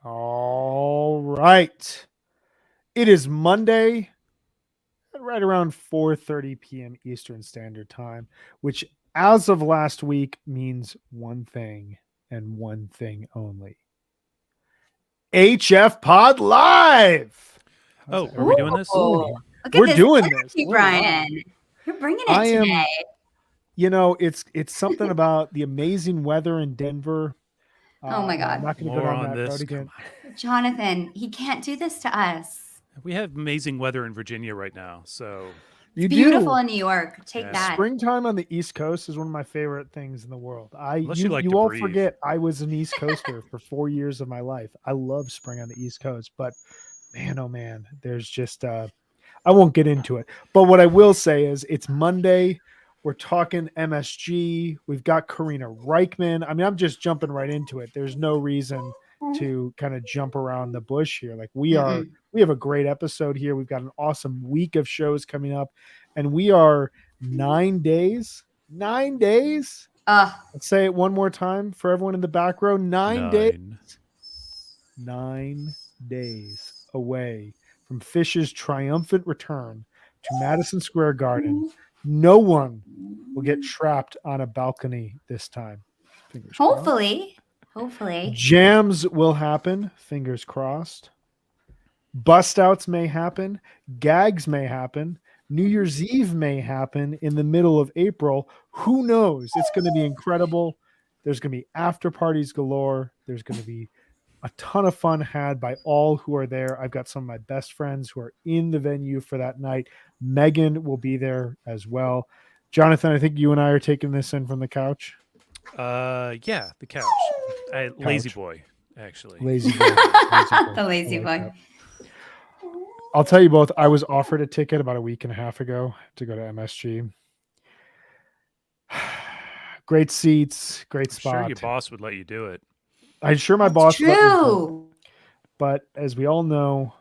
All right. It is Monday, right around 4:30 p.m. Eastern Standard Time, which as of last week means one thing and one thing only. HF Pod Live. Oh, are we doing this? Ooh, look We're at this doing this. energy, We're live. Brian. You're bringing I it am- today. It's something about the amazing weather in Denver. Oh my God. I'm not going to go More down on that road this. again. Come on. Jonathan, he can't do this to us. We have amazing weather in Virginia right now, so You Beautiful do. in New York. Take Yeah. that. Springtime on the East Coast is one of my favorite things in the world. Unless you like to all breathe. forget I was an East Coaster for 4 years of my life. I love spring on the East Coast, but man, oh man, there's just I won't get into it. But what I will say is it's Monday. We're talking MSG. We've got Karina Rykman. I mean, I'm just jumping right into it. There's no reason to kind of jump around the bush here. Like we have a great episode here. We've got an awesome week of shows coming up, and we are 9 days. 9 days. Let's say it one more time for everyone in the back row. 9 days. 9 days away from Phish's triumphant return to Madison Square Garden. No one will get trapped on a balcony this time. Fingers Hopefully. crossed. Jams will happen. Fingers crossed. Bust outs may happen. Gags may happen. New Year's Eve may happen in the middle of April. Who knows? It's going to be incredible. There's going to be after parties galore. There's going to be a ton of fun had by all who are there. I've got some of my best friends who are in the venue for that night. Megan will be there as well. Jonathan, I think you and I are taking this in from the couch. Yeah, the couch. Lazy boy, actually. Lazy boy. The lazy boy. That. I'll tell you both, I was offered a ticket about a week and a half ago to go to MSG. Great seats, great spot. Sure, your boss would let you do it. I'm sure my boss let me do it. But as we all know,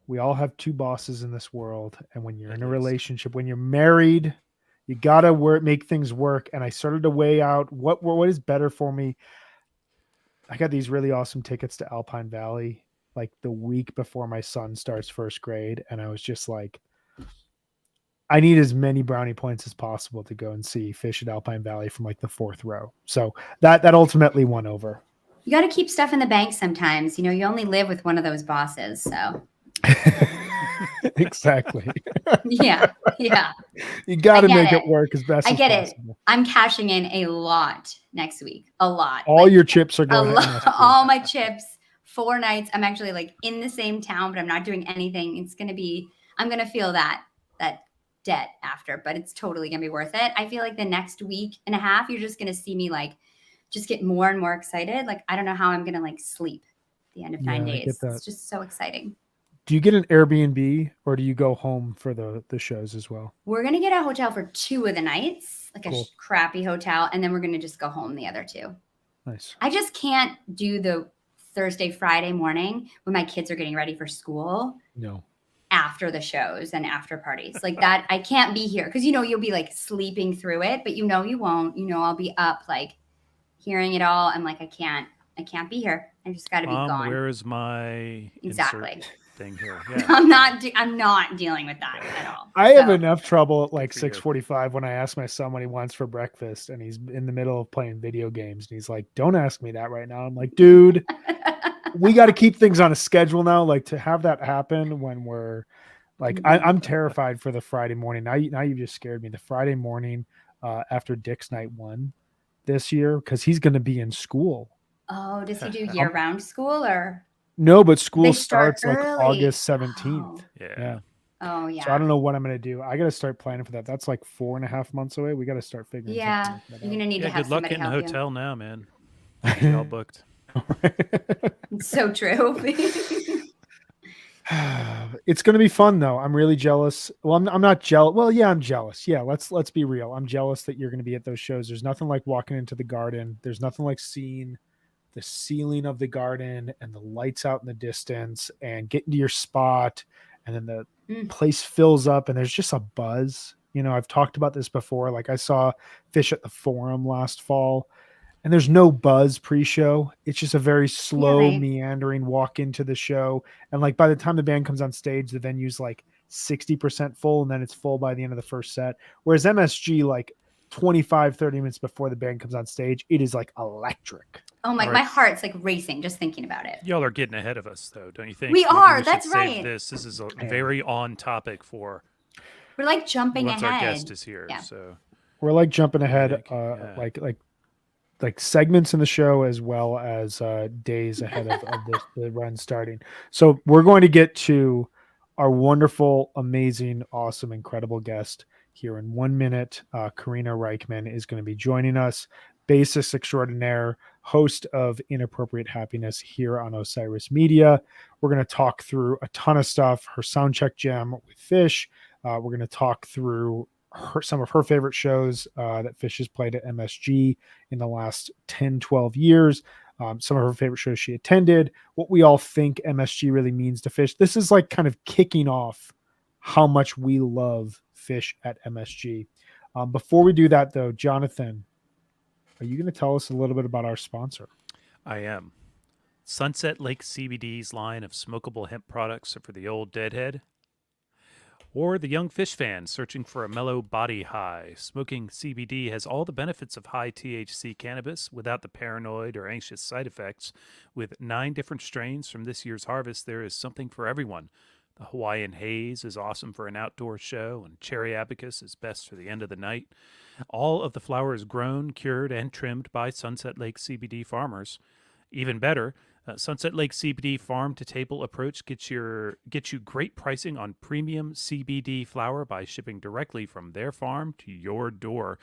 we all have two bosses in this world. And when you're in a relationship, when you're married, you got to make things work. And I started to weigh out what is better for me. I got these really awesome tickets to Alpine Valley like the week before my son starts first grade. And I was just like, I need as many brownie points as possible to go and see Phish at Alpine Valley from like the fourth row. So that ultimately won over. You got to keep stuff in the bank sometimes. You know, you only live with one of those bosses. So exactly. Yeah. You got to make it work as best as possible. I get it. I'm cashing in a lot next week. A lot. All your chips are going. All my chips. 4 nights. I'm actually like in the same town, but I'm not doing anything. It's going to be, I'm going to feel that debt after, but it's totally going to be worth it. I feel like the next week and a half, you're just going to see me like, just get more and more excited. Like, I don't know how I'm going to like sleep at the end of 9 days. It's just so exciting. Do you get an Airbnb or do you go home for the shows as well? We're going to get a hotel for 2 of the nights, like a crappy hotel. And then we're going to just go home the other 2. Nice. I just can't do the Thursday, Friday morning when my kids are getting ready for school. No. After the shows and after parties like that. I can't be here. Cause you'll be like sleeping through it, but you won't, I'll be up like hearing it all. I'm like, I can't be here. I just got to be gone. Where is my insert thing here? Yeah. I'm not dealing with that at all. I have enough trouble at like 6:45 when I ask my son what he wants for breakfast and he's in the middle of playing video games and he's like, don't ask me that right now. I'm like, dude, we got to keep things on a schedule now. Like to have that happen when we're like, I'm terrified for the Friday morning. Now you've just scared me. The Friday morning after Dick's night 1 this year, because he's going to be in school. Oh, does he do year-round school or? No, but school starts like early. August 17th. Oh. Yeah. Oh, yeah. So I don't know what I'm going to do. I got to start planning for that. That's like 4.5 months away. We got to start figuring something out. Yeah, you're going to need to have good luck somebody getting a help hotel now, man. You're all booked. It's so true. It's going to be fun though. I'm really jealous. Well, I'm not jealous. Well, yeah, I'm jealous. Yeah, let's be real. I'm jealous that you're going to be at those shows. There's nothing like walking into the garden. There's nothing like seeing the ceiling of the garden and the lights out in the distance and getting to your spot. And then the place fills up and there's just a buzz. I've talked about this before. Like I saw Phish at the Forum last fall And there's no buzz pre-show. It's just a very slow, Really? meandering walk into the show. And like by the time the band comes on stage, the venue's like 60% full, and then it's full by the end of the first set. Whereas MSG, like 25, 30 minutes before the band comes on stage, it is like electric. Oh my, All my right. heart's like racing just thinking about it. Y'all are getting ahead of us, though, don't you think? We Maybe are, should that's save right. This is a Yeah. very on topic for We're like jumping once ahead. our guest is here. Yeah. So We're like jumping ahead, think? Yeah. like segments in the show as well as days ahead of the run starting. So we're going to get to our wonderful, amazing, awesome, incredible guest here in 1 minute. Karina Rykman is going to be joining us, bassist extraordinaire, host of Inappropriate Happiness here on Osiris Media. We're going to talk through a ton of stuff, her Soundcheck jam with Phish. We're going to talk through some of her favorite shows that Phish has played at MSG in the last 10, 12 years. Some of her favorite shows she attended, what we all think MSG really means to Phish. This is like kind of kicking off how much we love Phish at MSG. Before we do that, though, Jonathan, are you going to tell us a little bit about our sponsor? I am. Sunset Lake CBD's line of smokable hemp products are for the old deadhead or the young Phish fan searching for a mellow body high. Smoking CBD has all the benefits of high THC cannabis without the paranoid or anxious side effects. With 9 different strains from this year's harvest, there is something for everyone. The Hawaiian Haze is awesome for an outdoor show, and Cherry Abacus is best for the end of the night. All of the flower is grown, cured, and trimmed by Sunset Lake CBD farmers. Even better, Sunset Lake CBD farm-to-table approach gets you great pricing on premium CBD flower by shipping directly from their farm to your door.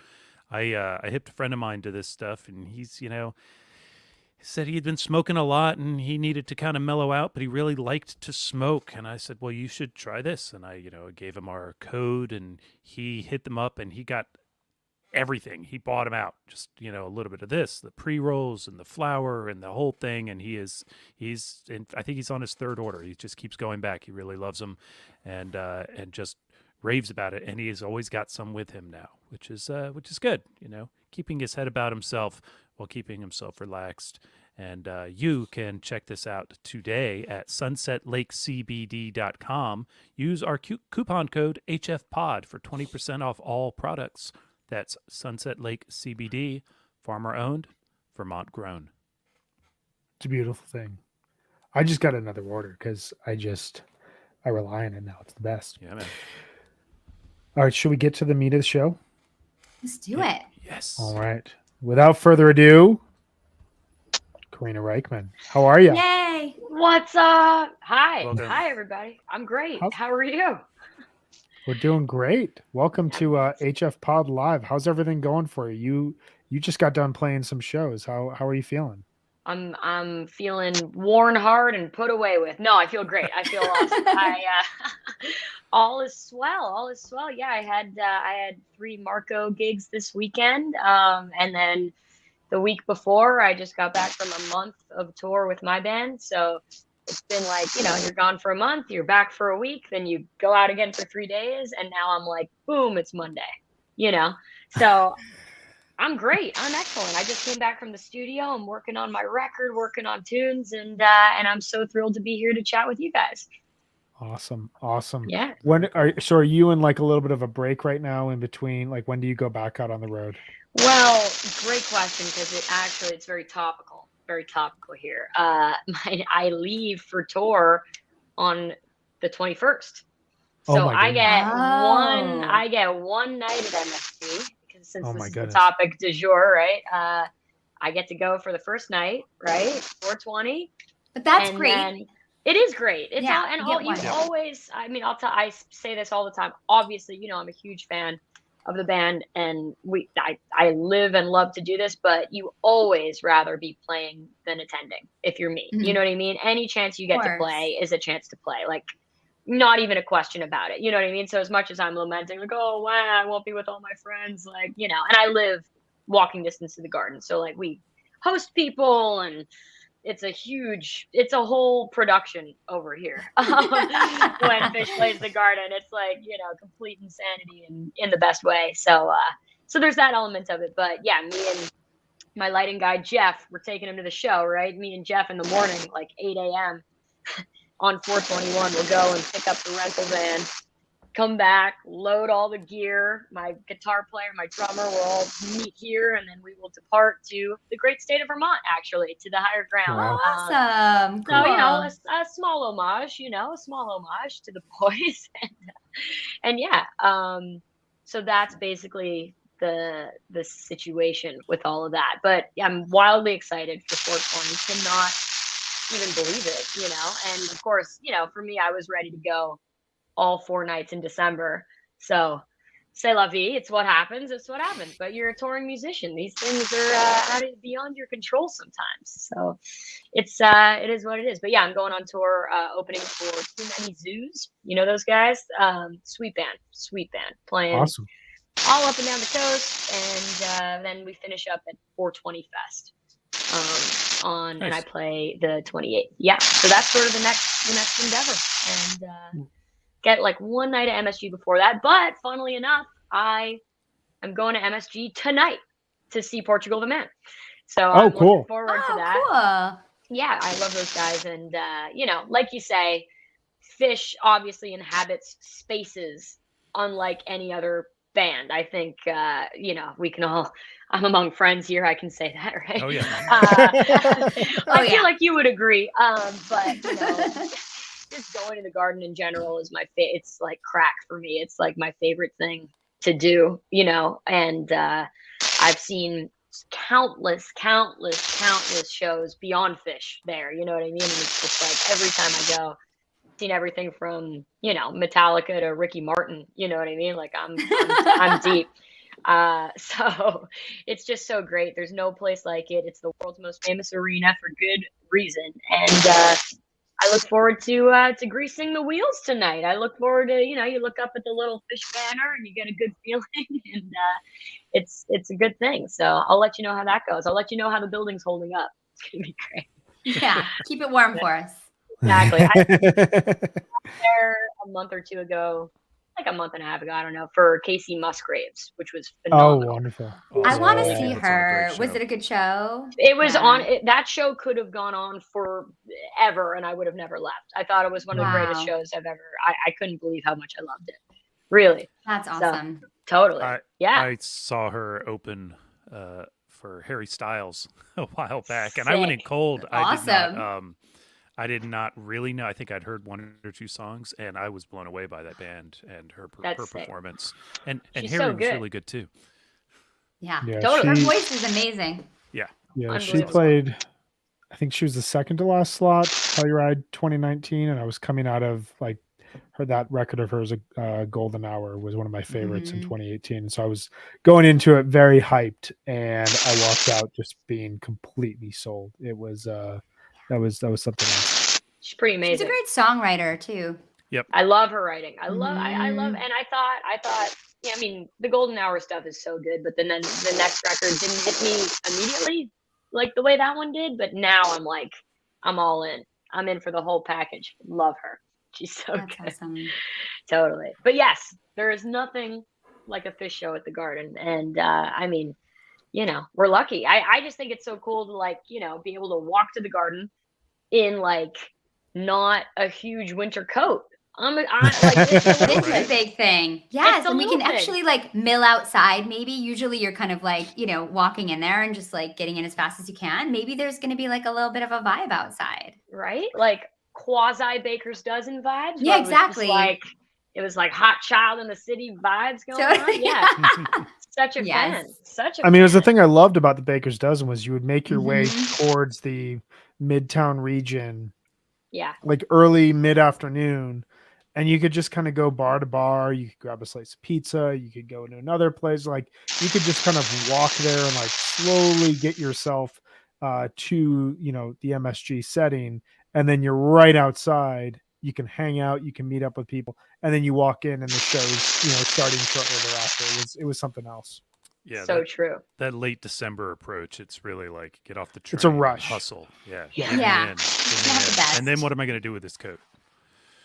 I hipped a friend of mine to this stuff, and he's, said he had been smoking a lot and he needed to kind of mellow out, but he really liked to smoke. And I said, well, you should try this. And I gave him our code, and he hit them up, and he got everything. He bought them out, just a little bit of this, the pre-rolls and the flour and the whole thing. And he's I think he's on his 3rd order. He just keeps going back. He really loves them, and just raves about it. And he has always got some with him now, which is good. Keeping his head about himself while keeping himself relaxed. And you can check this out today at sunsetlakecbd.com. Use our coupon code HFPOD for 20% off all products. That's Sunset Lake CBD, farmer owned, Vermont grown. It's a beautiful thing. I just got another order because I rely on it now. It's the best. Yeah, man. All right, should we get to the meat of the show? Let's do it. Yes. All right. Without further ado, Karina Rykman, how are you? Yay. What's up? Hi. Welcome. Hi, everybody. I'm great. How's- How are you? We're doing great. Welcome to HF Pod Live. How's everything going for you? You just got done playing some shows. How are you feeling? I'm feeling worn hard and put away with. No, I feel great. I feel awesome. All is swell. All is swell. Yeah, I had 3 Marco gigs this weekend, and then the week before, I just got back from a month of tour with my band. So it's been like, you're gone for a month, you're back for a week, then you go out again for 3 days, and now I'm like, boom, it's Monday. So I'm great. I'm excellent. I just came back from the studio. I'm working on my record, working on tunes, and I'm so thrilled to be here to chat with you guys. Awesome. Yeah. Are you in like a little bit of a break right now in between? Like, when do you go back out on the road? Well, great question, because it's very topical here. I leave for tour on the 21st. So my goodness. I get one night at MSG, because since this is goodness. the topic du jour, right? I get to go for the first night, right? 420. But that's And great. then- It is great. It's Yeah, all, and you all, get you one. always, I say this all the time. Obviously, I'm a huge fan of the band, and I live and love to do this, but you always rather be playing than attending if you're me. You know what I mean? Any chance you get to play is a chance to play. Like, not even a question about it. You know what I mean? So as much as I'm lamenting, like, oh, wow, I won't be with all my friends, like, and I live walking distance to the garden. So like, we host people, and it's a whole production over here. When Phish plays the garden, it's like, complete insanity in the best way. So there's that element of it. But yeah, my lighting guy, Jeff, we're taking him to the show, right? Me and Jeff in the morning, like 8 a.m. on 421, we'll go and pick up the rental van, come back, load all the gear. My guitar player, my drummer will all meet here, and then we will depart to the great state of Vermont, actually, to the higher ground. Wow. Awesome. So, Cool. a small homage, a small homage to the boys. and yeah, so that's basically the situation with all of that. But I'm wildly excited for 420. Cannot even believe it, And of course, for me, I was ready to go all 4 nights in December. So c'est la vie. It's what happens. It's what happens. But you're a touring musician. These things are beyond your control sometimes. So it is what it is. But yeah, I'm going on tour, opening for Too Many Zoos. You know those guys? Sweet band playing Awesome. all up and down the coast. And then we finish up at 420 Fest. Nice. And I play the 28th. Yeah. So that's sort of the next endeavor. And get like one night at MSG before that. But funnily enough, I am going to MSG tonight to see Portugal the Man. So I'm cool. looking forward to that. Cool. Yeah, I love those guys. And, like you say, Phish obviously inhabits spaces unlike any other band. I think, we can all, I'm among friends here. I can say that, right? Oh, yeah. I feel like you would agree. But, just going to the garden in general is it's like crack for me. It's like my favorite thing to do, and I've seen countless shows beyond Phish there, you know what I mean? And it's just like every time I go, I've seen everything from, Metallica to Ricky Martin, you know what I mean? Like I'm deep. So it's just so great. There's no place like it. It's the world's most famous arena for good reason. And, I look forward to greasing the wheels tonight. I look forward to, you look up at the little Phish banner and you get a good feeling, and it's a good thing. So I'll let you know how that goes. I'll let you know how the building's holding up. It's gonna be great. Yeah, keep it warm for us. Exactly. I was there a month or two ago, like a month and a half ago, I don't know, for Casey Musgraves, which was phenomenal. Oh, wonderful. I want to Yeah, see that's a her. great Was show. it a good show? It was Yeah. that show could have gone on forever, and I would have never left. I thought it was one of the greatest Wow. shows I've ever. I couldn't believe how much I loved it. Really, That's awesome. totally. Yeah, I saw her open for Harry Styles a while back, and I went in Sick. cold. Awesome. I did not really know. I think I'd heard 1 or 2 songs, and I was blown away by that band and her That's sick. performance. And She's Harry so was good. really good too. Yeah. Yeah, Totally. Her she, voice is amazing. yeah, she Unbelievable. played. I think she was the second to last slot, Telluride 2019, and I was coming out of that record of hers, Golden Hour, was one of my favorites in Mhm. 2018. So I was going into it very hyped, and I walked out just being completely sold. It was that was something else. She's pretty She's a amazing. great songwriter too. I love her writing. I love, Mhm. and I thought, yeah, I mean, the Golden Hour stuff is so good, but then the next record didn't hit me immediately like the way that one did. But now I'm like, I'm all in. I'm in for the whole package. Love her. She's so That's good. awesome. Totally. But yes, there is nothing like a Phish show at the Garden. And I mean, we're lucky. I just think it's so cool to be able to walk to the Garden in not a huge winter coat. This is a big thing. Yes, It's a and we can little thing. actually mill outside. Maybe usually you're kind of walking in there and just getting in as fast as you can. Maybe there's going to be a little bit of a vibe outside. Right? Like quasi Baker's Dozen vibes. Yeah, where it was just exactly. it was like hot child in the city vibes going Totally. on. Yeah. Such a Yes. fan. Such a I mean, it was the fan. thing I loved about the Baker's Dozen was you would make your way Mhm. towards the Midtown region, Yeah. early mid-afternoon, and you could just kind of go bar to bar. You could grab a slice of pizza. You could go to another place. You could just kind of walk there and slowly get yourself to the MSG setting, and then you're right outside. You can hang out. You can meet up with people, and then you walk in, and the show's starting shortly thereafter. It was something else. Yeah, So true. that late December approach, it's really get off the train. It's a rush. Hustle. Yeah. Yeah. Get me Yeah. in, get me Not the in. best. And then what am I going to do with this coat?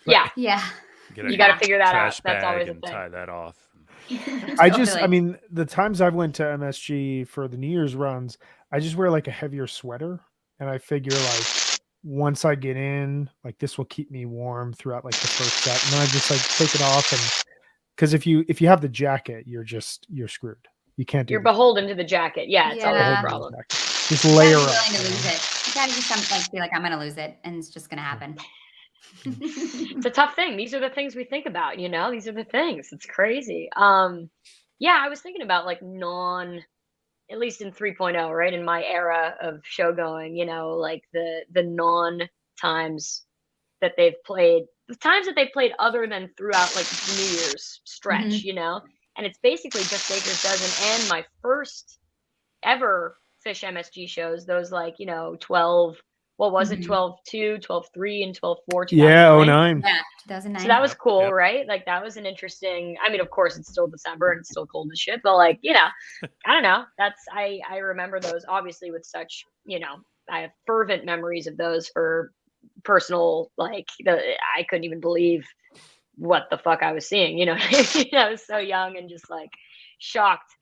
Yeah. Yeah. Get a You got to figure that out. trash That's bag always a and thing. tie that off. I Totally. mean, the times I've went to MSG for the New Year's runs, I just wear like a heavier sweater, and I figure like once I get in, like this will keep me warm throughout like the first set, and then I just like take it off, and because if you have the jacket, you're screwed. You can't do You're the beholden to the jacket. Yeah, it's always a Yeah. problem. Just You layer gotta be up. willing to lose it. You gotta just like be like, I'm gonna lose it, and it's just gonna happen. It's a tough thing. These are the things we think about, you know? These are the things. It's crazy. Yeah, I was thinking about like at least in 3.0, right? In my era of show going, you know, like the non times that they've played, the times that they played other than throughout like the New Year's stretch, you know? And it's basically just Baker's Dozen and my first ever Phish MSG shows, those like, you know, 12, what was it, 12-2, 12-3, and 12-4, 2009. Yeah, 09. Yeah, 2009. So that was cool, Yep. right? Like that was an interesting, I mean, of course it's still December and it's still cold as shit, but like, you know, I don't know. I remember those obviously with such, you know, I have fervent memories of those for personal, like I couldn't even believe what the fuck I was seeing, you know. I was so young and just like shocked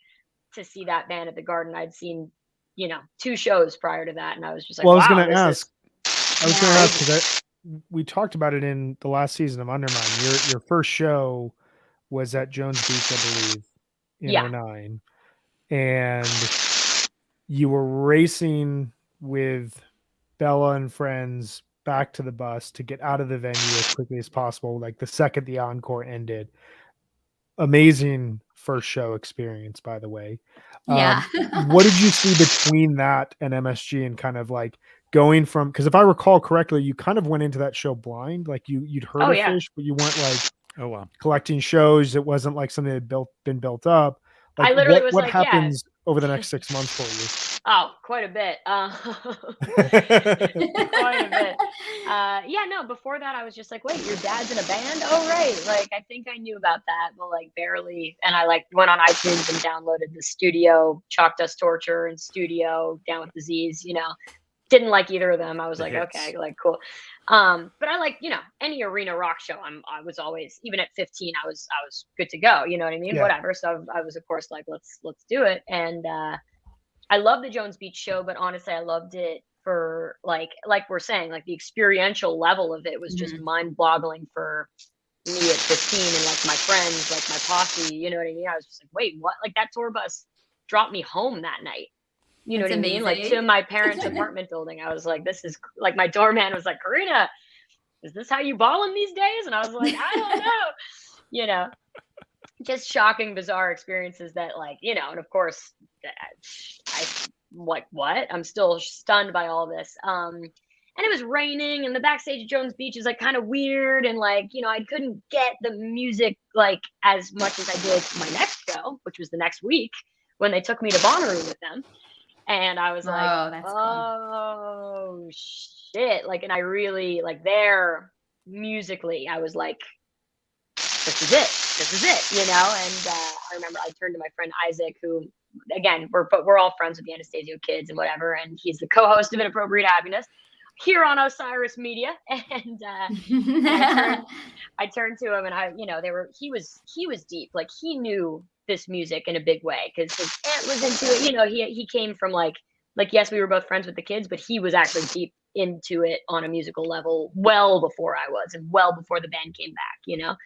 to see that band at the Garden. I'd seen, you know, 2 shows prior to that, and I was just like, Well, I was wow, going to this ask. is I was going to ask because we talked about it in the last season of Undermine. Your first show was at Jones Beach, I believe, in Yeah. 09, and you were racing with Bella and friends back to the bus to get out of the venue as quickly as possible. Like the second the encore ended. Amazing first show experience, by the way. Yeah. What did you see between that and MSG and kind of like going from, because if I recall correctly, you kind of went into that show blind, like you'd heard of yeah. Phish, but you weren't like Oh wow. collecting shows. It wasn't like something that had been built up. Like I literally was what like, happens over the next 6 months for Oh, quite a bit. you? Quite a bit. Yeah, no, before that I was just like, wait, your dad's in a band? Oh, right. Like, I think I knew about that, but like barely. And I like went on iTunes and downloaded the Studio, Chalk Dust Torture and Studio, Down with Disease, you know. Didn't like either of them. I was The like, hits. okay, like cool. But I like, you know, any arena rock show. I was always, even at 15, I was good to go. You know what I mean? Yeah. Whatever. So I was of course like, let's do it. And I love the Jones Beach show, but honestly, I loved it for like we're saying, like the experiential level of it was just mind-boggling for me at 15, and like my friends, like my posse. You know what I mean? I was just like, wait, what? Like that tour bus dropped me home that night. You know That's what I mean? Like to amazing. my parents' apartment building. I was like, this is like, my doorman was like, Karina, is this how you ballin' these days? And I was like, I don't know. You know, just shocking, bizarre experiences that like, you know, and of course I like, what? I'm still stunned by all this. And it was raining, and the backstage at Jones Beach is like kind of weird, and like, you know, I couldn't get the music like as much as I did my next show, which was the next week when they took me to Bonnaroo with them. And I was like, Oh, that's cool. oh shit. Like, and I really like there musically, I was like, this is it, you know? And I remember I turned to my friend Isaac, who again, we're all friends with the Anastasio kids and whatever. And he's the co-host of Inappropriate Happiness here on Osiris Media. And I turned to him, and he was deep. Like he knew this music in a big way because his aunt was into it. You know, he came from like yes, we were both friends with the kids, but he was actually deep into it on a musical level well before I was, and well before the band came back, you know,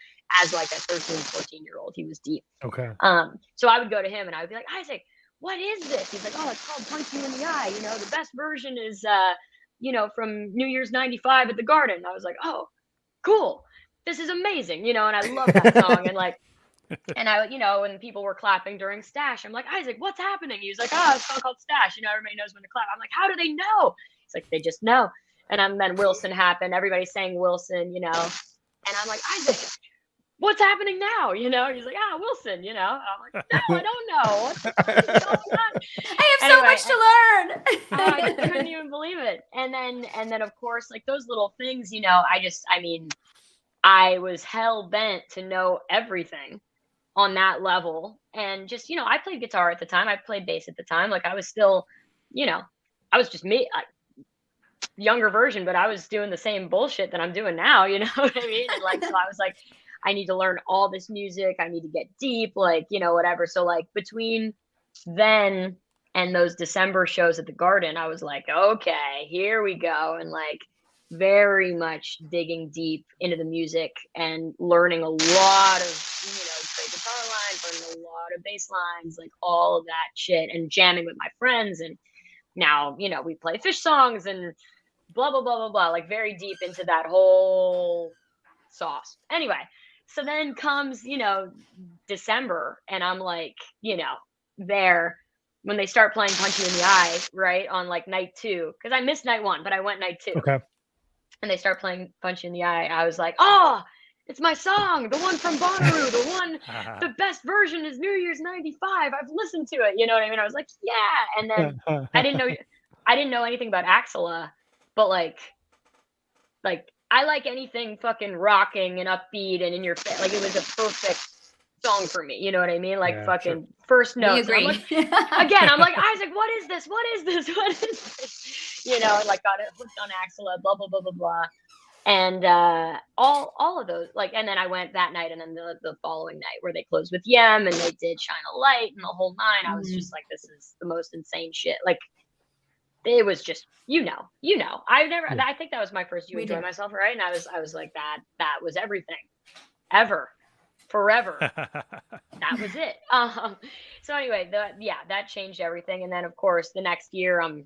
as like a 13, 14-year-old, he was deep. Okay. So I would go to him and I would be like, Isaac, what is this? He's like, oh, it's called Punch You in the Eye. You know, the best version is, you know, from New Year's 95 at the Garden. I was like, oh, cool. This is amazing. You know, and I love that song. And like, and I, you know, when people were clapping during Stash, I'm like, Isaac, what's happening? He was like, oh, it's a song called Stash. You know, everybody knows when to clap. I'm like, how do they know? He's like, they just know. And then Wilson happened. Everybody's saying Wilson, you know. And I'm like, Isaac, what's happening now? You know, he's like, Wilson, you know. I'm like, no, I don't know. What the fuck is going on? I have so much to learn. I couldn't even believe it. And then of course, like those little things, you know, I was hell bent to know everything on that level. And just, you know, I played guitar at the time. I played bass at the time. Like I was still, you know, I was just me, younger version, but I was doing the same bullshit that I'm doing now. You know what I mean? And like, so I was like, I need to learn all this music. I need to get deep, like, you know, whatever. So like between then And those December shows at the Garden, I was like, okay, here we go. And like very much digging deep into the music and learning a lot of, great guitar lines, learning a lot of bass lines, like all of that shit, and jamming with my friends. And now, we play Phish songs and blah, blah, blah, blah, blah, like very deep into that whole sauce. Anyway, so then comes, December, and I'm like, there when they start playing Punch You in the Eye, right, on like night 2, because I missed night 1, but I went night 2. Okay. And they start playing Punch You in the Eye. I was like, oh, it's my song, the one from Bonnaroo, the best version is New Year's '95. I've listened to it. You know what I mean? I was like, yeah. And then I didn't know anything about Axela, but like I like anything fucking rocking and upbeat and in your face. Like it was a perfect song for me. You know what I mean? Like fucking first notes. We agree. I'm like, Isaac, what is this? What is this? What is this? And like got it hooked on Axela, blah, blah, blah, blah, blah. And all of those, like, and then I went that night, and then the following night where they closed with Yem and they did Shine a Light and the whole 9. I was just like, this is the most insane shit. Like it was just, I think that was my first Enjoy Myself, right? And I was like, that was everything ever. Forever. That was it. So anyway, that changed everything. And then of course the next year I'm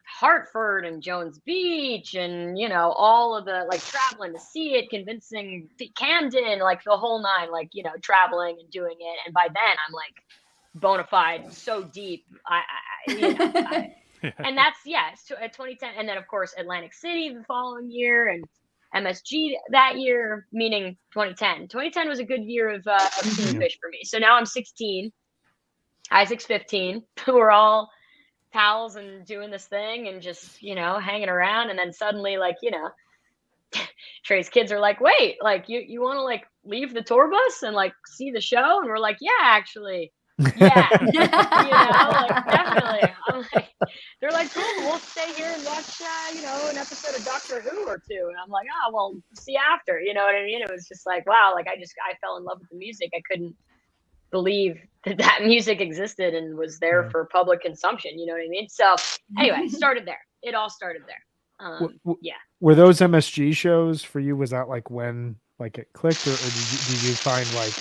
Hartford and Jones Beach and all of the like traveling to see it, convincing Camden, like the whole 9, like traveling and doing it. And by then I'm like bona fide, so deep. And that's 2010. And then of course Atlantic City the following year, and MSG that year, meaning 2010. 2010 was a good year of seeing Phish for me. So now I'm 16, Isaac's 15. We're all pals and doing this thing and just, hanging around. And then suddenly, like, Trey's kids are like, wait, like you want to like leave the tour bus and like see the show? And we're like, yeah, actually. Yeah. Like definitely. I'm like, they're like, cool, we'll stay here and watch, an episode of Doctor Who or 2. And I'm like, oh, well, see you after. You know what I mean? It was just like, wow, like I fell in love with the music. I couldn't believe that music existed and was there for public consumption. You know what I mean? So anyway, started there. It all started there. Were those MSG shows for you? Was that like when like it clicked, or did you find like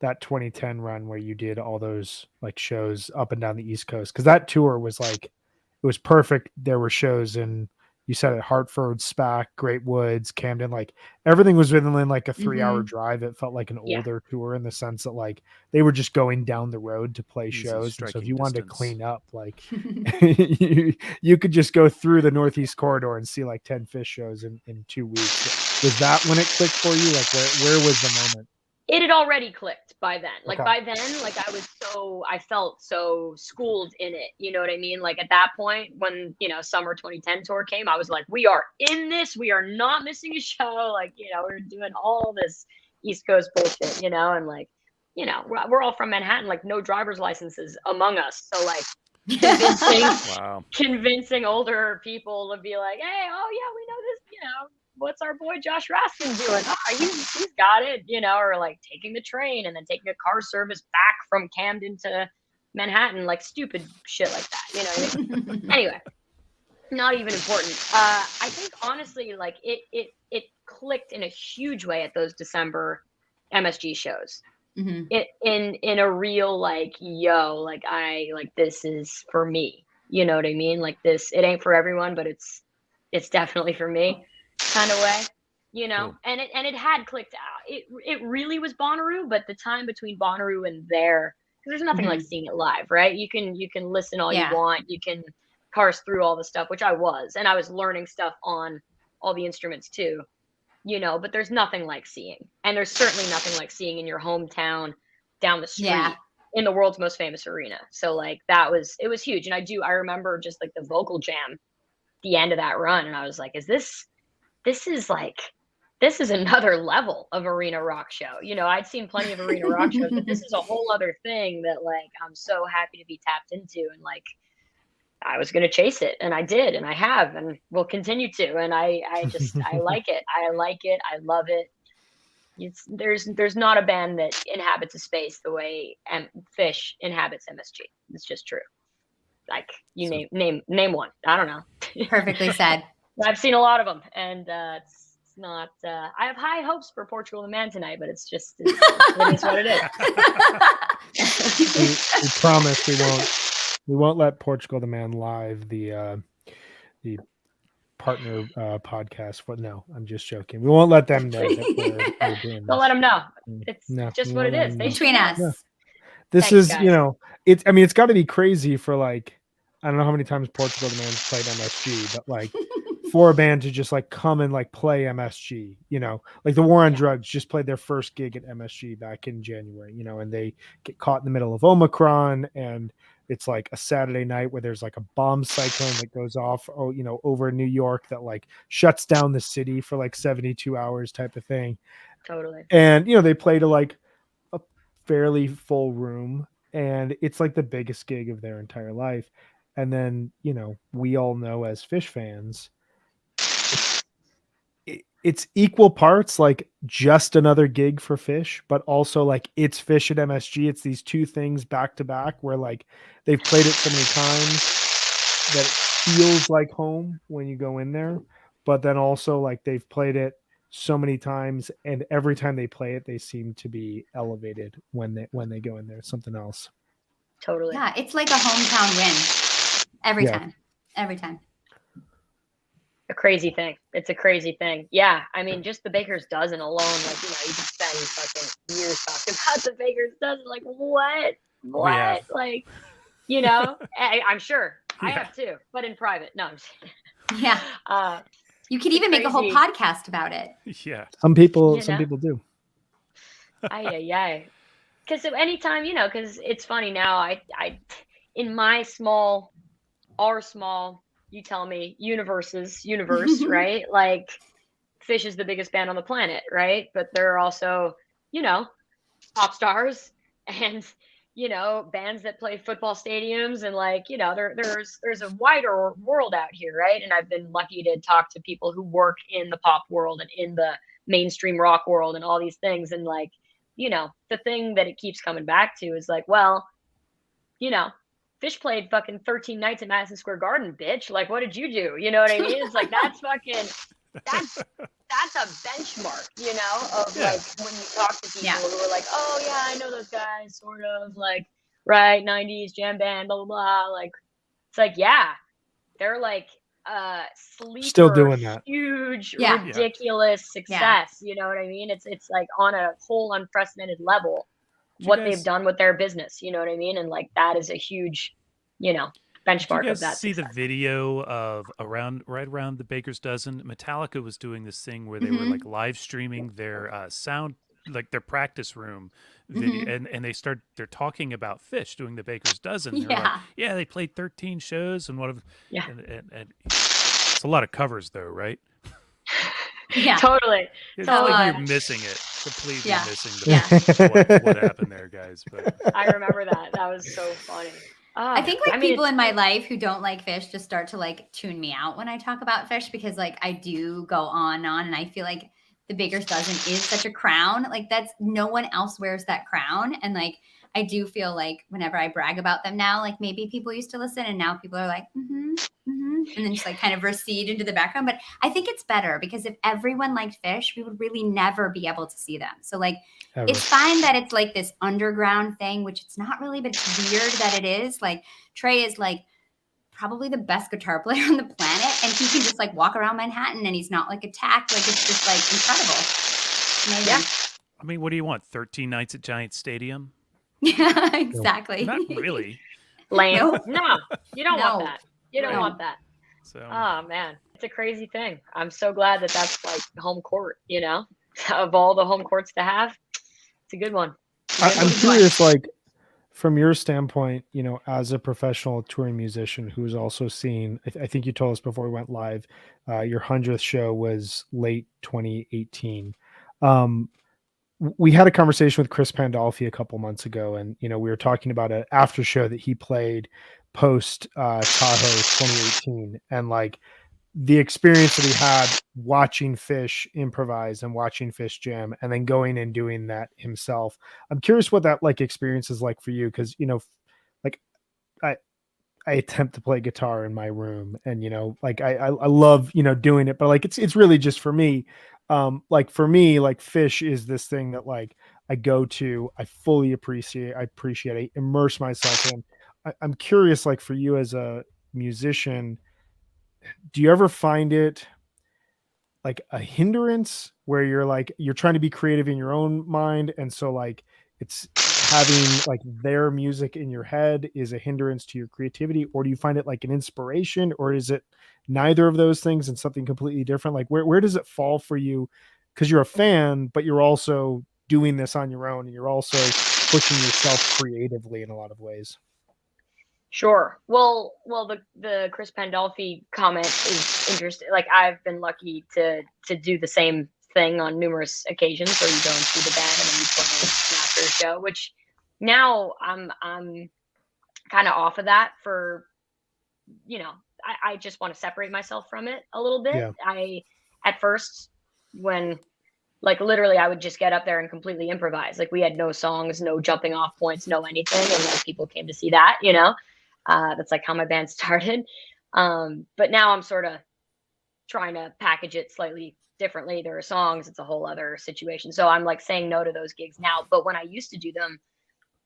that 2010 run where you did all those like shows up and down the East Coast? Because that tour was like, it was perfect. There were shows in, you said it, Hartford, SPAC, Great Woods, Camden, like everything was within like a 3-hour drive. It felt like an older tour in the sense that like they were just going down the road to play shows. And so if you wanted to clean up, like you could just go through the Northeast corridor and see like 10 Phish shows in 2 weeks. Was that when it clicked for you? Like where was the moment? It had already clicked by then. Like by then, like I felt so schooled in it. You know what I mean? Like at that point when, summer 2010 tour came, I was like, we are in this. We are not missing a show. Like, we're doing all this East Coast bullshit, and like, we're all from Manhattan, like no driver's licenses among us. So like convincing older people to be like, hey, oh yeah, we know this, what's our boy Josh Raskin doing? Oh, he's got it, or like taking the train and then taking a car service back from Camden to Manhattan, like stupid shit like that, Anyway, not even important. I think honestly, like it clicked in a huge way at those December MSG shows. It in a real like, yo, like this is for me. You know what I mean? Like this, it ain't for everyone, but it's definitely for me. Kind of way, cool. and it had clicked out. It really was Bonnaroo, but the time between Bonnaroo and there, because there's nothing like seeing it live, right? You can listen all you want, you can parse through all the stuff, which I was learning stuff on all the instruments too, but there's nothing like seeing, and there's certainly nothing like seeing in your hometown down the street in the world's most famous arena. So like it was huge, and I remember just like the vocal jam, the end of that run, and I was like, this is another level of arena rock show. I'd seen plenty of arena rock shows, but this is a whole other thing that like I'm so happy to be tapped into, and like I was going to chase it, and I did, and I have, and will continue to. And I like it. I like it. I love it. There's not a band that inhabits a space the way Phish inhabits MSG. It's just true. like you So- name one. I don't know. Perfectly said. I've seen a lot of them, and it's not. I have high hopes for Portugal the Man tonight, but it's just it is what it is. We promise we won't let Portugal the Man live the partner podcast. But no, I'm just joking. We won't let them know that we're doing Don't let this. them know. It's No, just we what won't it let is. them They know. should Between know. us. Yeah. This Thanks, is, guys. you know, it's, I mean, it's got to be crazy for like, I don't know how many times Portugal the Man's played MSG, but like for a band to just like come and like play MSG, you know, like the War on Drugs just played their first gig at MSG back in January, you know, and they get caught in the middle of Omicron, and it's like a Saturday night where there's like a bomb cyclone that goes off, you know, over New York that like shuts down the city for like 72 hours type of thing. Totally. And, you know, they play to like a fairly full room, and it's like the biggest gig of their entire life. And then, you know, we all know as Phish fans, it's equal parts like just another gig for Phish, but also like it's Phish at MSG. It's these two things back to back where like they've played it so many times that it feels like home when you go in there, but then also like they've played it so many times, and every time they play it, they seem to be elevated when they go in there. It's something else. Totally. Yeah, it's like a hometown win every Yeah. time. Every time. A crazy thing. It's a crazy thing. Yeah. I mean, just the Baker's Dozen alone, like, you know, you could spend fucking years talking about the Baker's Dozen. Like, what? What? Yeah. Like, you know, I'm sure. I Yeah. have too, but in private. No, I'm just kidding. Yeah. You could even make a whole crazy. podcast about it. Yeah. Some people You know? do. Ay. Because anytime, you know, because it's funny now, I in my small, our small, you tell me, universe, right? Like, Phish is the biggest band on the planet, right? But there are also, you know, pop stars and, you know, bands that play football stadiums, and like, you know, there's a wider world out here, right? And I've been lucky to talk to people who work in the pop world and in the mainstream rock world and all these things. And like, you know, the thing that it keeps coming back to is like, well, you know, Phish played fucking 13 nights at Madison Square Garden, bitch. Like, what did you do? You know what I mean? It's like, that's a benchmark, you know, of Yeah. like when you talk to people Yeah. who are like, oh yeah, I know those guys, sort of, like, right, 90s jam band, blah blah blah. Like, it's like, yeah, they're like sleeper, Still doing that. huge, Yeah. ridiculous success. You know what I mean? It's like on a whole unprecedented level Did you what guys- they've done with their business. You know what I mean? And like that is a huge, you know, Did benchmark you guys of that. see success. the video of right around the Baker's Dozen? Metallica was doing this thing where they were Mhm. like live streaming their sound, like their practice room video, and they're talking about Phish doing the Baker's Dozen. They're like, Yeah. yeah, they played 13 shows, and one of Yeah. and it's a lot of covers though, right? Yeah. Totally. It's Totally. like you're missing it, completely Yeah. missing Yeah. what happened there, guys. But I remember that. That was so funny. I think like I mean, people in my life who don't like Phish just start to like tune me out when I talk about Phish, because like I do go on, and I feel like the Baker's Dozen is such a crown. Like that's, no one else wears that crown. And like I do feel like whenever I brag about them now, like maybe people used to listen and now people are like, and then just like kind of recede into the background. But I think it's better, because if everyone liked Phish, we would really never be able to see them. So like it's fine that it's like this underground thing, which it's not really, but it's weird that it is. Like Trey is like probably the best guitar player on the planet, and he can just like walk around Manhattan and he's not like attacked. Like it's just like incredible. Amazing. I mean, what do you want? 13 nights at Giant Stadium? Yeah, exactly. Not really. lame. Nope. No, you don't want No. that. You don't Right. want that. So Oh man, it's a crazy thing. I'm so glad that that's like home court. You know, of all the home courts to have, it's a good one. I'm curious, like from your standpoint, you know, as a professional touring musician who's also seen, I think you told us before we went live, your 100th show was late 2018. We had a conversation with Chris Pandolfi a couple months ago, and you know, we were talking about an after show that he played post Tahoe 2018, and like the experience that he had watching Phish improvise and watching Phish jam, and then going and doing that himself. I'm curious what that like experience is like for you, because you know, like I I attempt to play guitar in my room, and like I love doing it, but like it's really just for me. Like for me, like Phish is this thing that like I go to, I fully appreciate, I immerse myself in. I'm curious, like for you as a musician, do you ever find it like a hindrance where you're trying to be creative in your own mind, and so like it's having like their music in your head is a hindrance to your creativity, or do you find it like an inspiration, or is it neither of those things and something completely different? Like where does it fall for you, because you're a fan but you're also doing this on your own and you're also pushing yourself creatively in a lot of ways? Sure. Well, the Chris Pandolfi comment is interesting. Like I've been lucky to do the same thing on numerous occasions where you go and see the band and then you play an after show, which now I'm kind of off of that for, I just want to separate myself from it a little bit. Yeah. At first, when like literally I would just get up there and completely improvise. Like we had no songs, no jumping off points, no anything. And like people came to see that, that's like how my band started. But now I'm sort of trying to package it slightly differently. There are songs, it's a whole other situation. So I'm like saying no to those gigs now. But when I used to do them,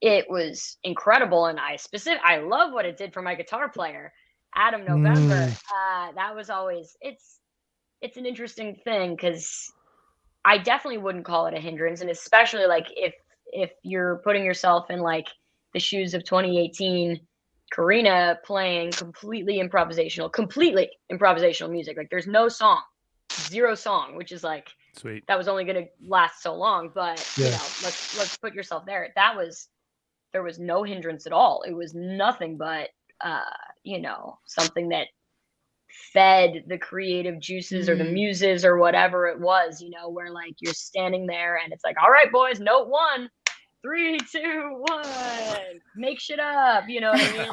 it was incredible. And I love what it did for my guitar player, Adam November. That was always, it's an interesting thing because I definitely wouldn't call it a hindrance. And especially like if you're putting yourself in like the shoes of 2018 Karina playing completely improvisational music. Like there's no song, zero song, which is like, sweet. That was only going to last so long, but Yeah. let's put yourself there. There was no hindrance at all. It was nothing but, something that fed the creative juices or the muses or whatever it was, where like you're standing there and it's like, all right, boys, note 1, 3, 2, 1, make shit up. You know what I mean?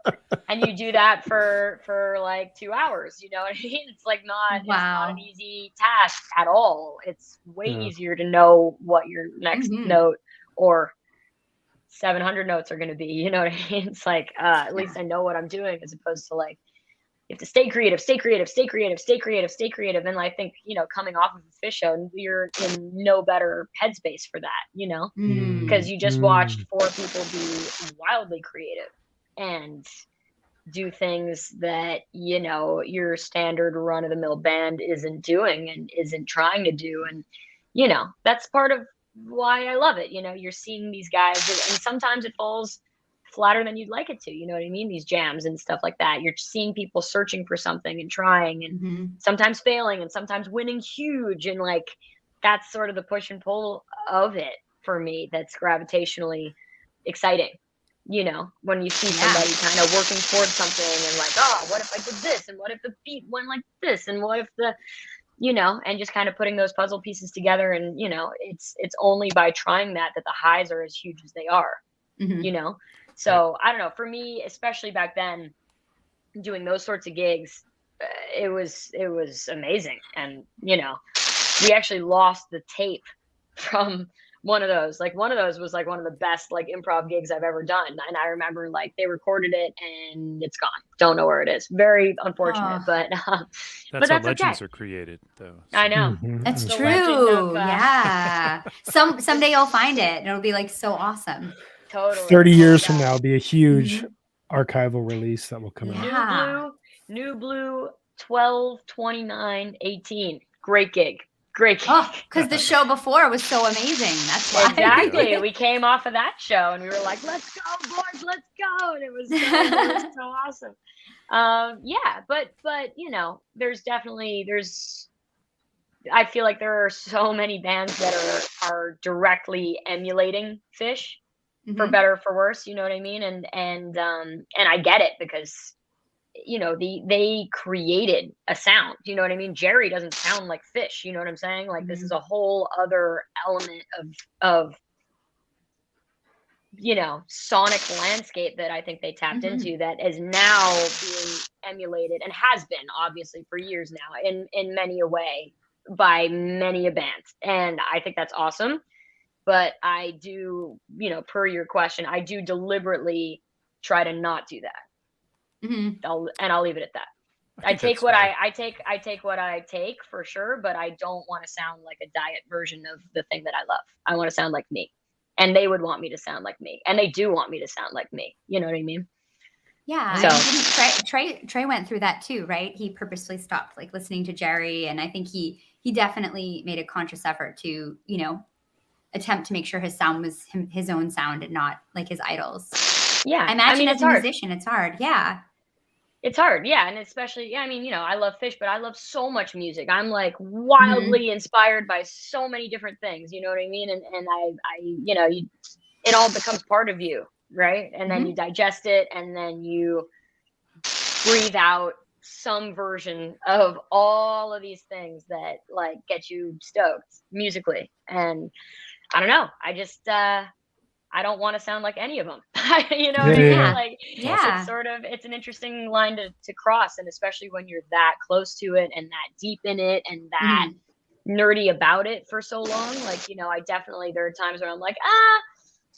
Like, and you do that for like 2 hours. You know what I mean? It's like it's not an easy task at all. It's way easier to know what your next note or 700 notes are going to be. You know what I mean? It's like at least I know what I'm doing, as opposed to like, you have to stay creative. And I think, coming off of a Phish show, you're in no better headspace for that, because you just watched 4 people be wildly creative and do things that, your standard run of the mill band isn't doing and isn't trying to do. And, that's part of why I love it. You're seeing these guys and sometimes it falls flatter than you'd like it to, you know what I mean? These jams and stuff like that. You're seeing people searching for something and trying and sometimes failing and sometimes winning huge. And like, that's sort of the push and pull of it for me. That's gravitationally exciting. When you see somebody kind of working towards something and like, oh, what if I did this? And what if the beat went like this? And what if and just kind of putting those puzzle pieces together. And, it's only by trying that the highs are as huge as they are, So I don't know, for me, especially back then, doing those sorts of gigs, it was amazing. And, we actually lost the tape from one of those. Like one of those was like one of the best like improv gigs I've ever done. And I remember like they recorded it and it's gone. Don't know where it is. Very unfortunate, but that's how legends are created, though. So. I know. That's The true. legend of, Yeah. Someday you'll find it and it'll be like so awesome. Totally. 30 years from now, it'll be a huge archival release that will come out. New Blue 12/29/18. Great gig. Oh, because the show before was so amazing. That's why. Exactly. We came off of that show and we were like, let's go, boys, let's go. And it was so awesome. But I feel like there are so many bands that are directly emulating Phish, for better or for worse, you know what I mean? And I get it because they created a sound, you know what I mean? Jerry doesn't sound like Phish, you know what I'm saying? Like this is a whole other element of sonic landscape that I think they tapped into that is now being emulated and has been obviously for years now in many a way by many a band. And I think that's awesome. But I do, per your question, I do deliberately try to not do that. Mhm. I'll leave it at that. I take what I take what I take for sure, but I don't want to sound like a diet version of the thing that I love. I want to sound like me. And they would want me to sound like me. And they do want me to sound like me. You know what I mean? Yeah. So- And Trey went through that too, right? He purposely stopped like listening to Jerry. And I think he definitely made a conscious effort to, you know, attempt to make sure his sound was his own sound and not like his idols. Yeah. I imagine as it's a hard. musician, it's hard. Yeah. It's hard, yeah, and especially, yeah, I mean, you know, I love Phish, but I love so much music. I'm like wildly inspired by so many different things, you know what I mean? And I you know, it all becomes part of you, right? And then you digest it, and then you breathe out some version of all of these things that like get you stoked musically. And I don't know, I just I don't want to sound like any of them. You know what I mean? Yeah. Like, Yeah. it's sort of, it's an interesting line to cross. And especially when you're that close to it and that deep in it and that nerdy about it for so long. Like, you know, there are times where I'm like,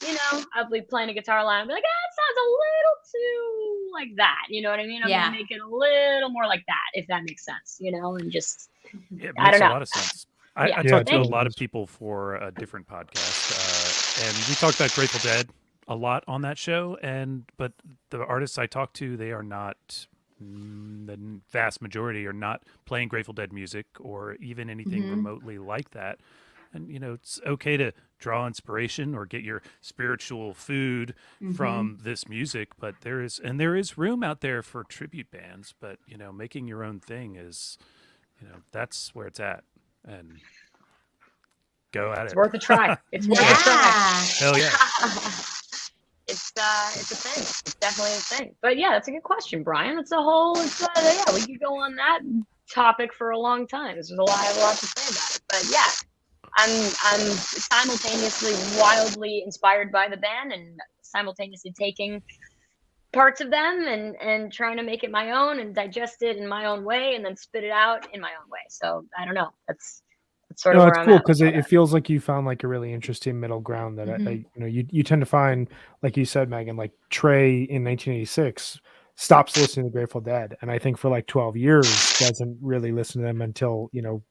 you know, I'll be playing a guitar line and be like, it sounds a little too like that. You know what I mean? I'm going to make it a little more like that, if that makes sense, you know, and just, It I makes don't a know. lot of sense. I Yeah. talked to a Thank lot of people for a different podcast, and we talked about Grateful Dead a lot on that show. But the artists I talked to, they are not. The vast majority are not playing Grateful Dead music or even anything remotely like that. And you know, it's okay to draw inspiration or get your spiritual food from this music, but there is room out there for tribute bands. But you know, making your own thing is, you know, that's where it's at. And go at It's it. worth a try. It's worth a try. Hell yeah. It's a thing. It's definitely a thing. But yeah, that's a good question, Brian. Yeah, we could go on that topic for a long time. I have a lot to say about it. But yeah, I'm simultaneously wildly inspired by the band and simultaneously taking parts of them and trying to make it my own and digest it in my own way and then spit it out in my own way. So I don't know. That's sort of where it's I'm cool at. because it feels like you found like a really interesting middle ground that you know, you tend to find, like you said, Megan, like Trey in 1986 stops listening to Grateful Dead, and I think for like 12 years doesn't really listen to them until, you know,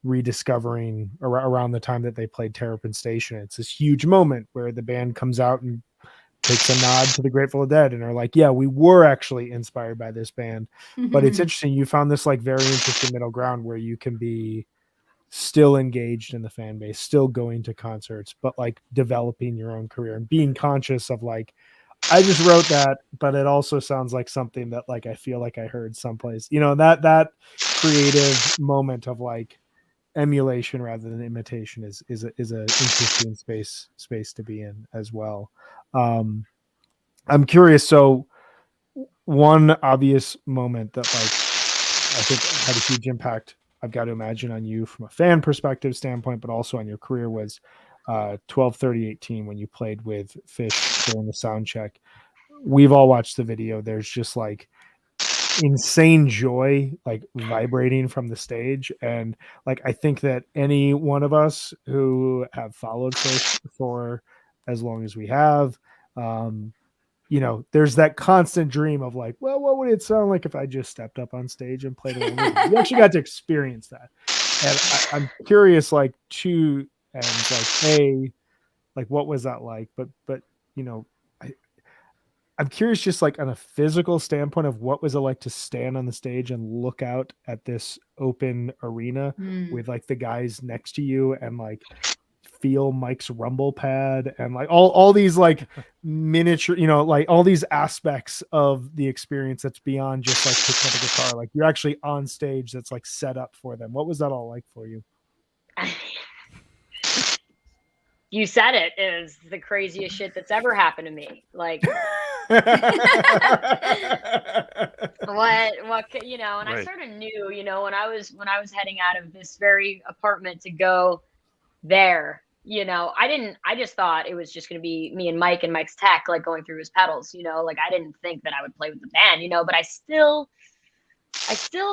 rediscovering around the time that they played Terrapin Station. It's this huge moment where the band comes out and takes a nod to the Grateful Dead and are like, yeah, we were actually inspired by this band. But it's interesting, you found this like very interesting middle ground where you can be still engaged in the fan base, still going to concerts, but like developing your own career and being conscious of like, I just wrote that, but it also sounds like something that like I feel like I heard someplace, you know, that creative moment of like emulation rather than imitation is a interesting space to be in as well. I'm curious. So one obvious moment that like I think had a huge impact, I've got to imagine, on you from a fan perspective standpoint, but also on your career was 12/30/18 when you played with Phish during the Soundcheck. We've all watched the video. There's just like insane joy like vibrating from the stage, and like I think that any one of us who have followed Phish for as long as we have, you know, there's that constant dream of like, well, what would it sound like if I just stepped up on stage and played along with you? You actually got to experience that. And I'm curious, like, two ends, like, A, like, what was that like? But you know, I'm curious just like on a physical standpoint of what was it like to stand on the stage and look out at this open arena with like the guys next to you and like feel Mike's rumble pad and like all these like miniature, you know, like all these aspects of the experience that's beyond just like picking up a guitar. Like you're actually on stage that's like set up for them. What was that all like for you? You said it is the craziest shit that's ever happened to me. Like what you know, and right. I sort of knew, you know, when I was heading out of this very apartment to go there, you know, I just thought it was just going to be me and Mike and Mike's tech, like going through his pedals, you know, like I didn't think that I would play with the band, you know, but I still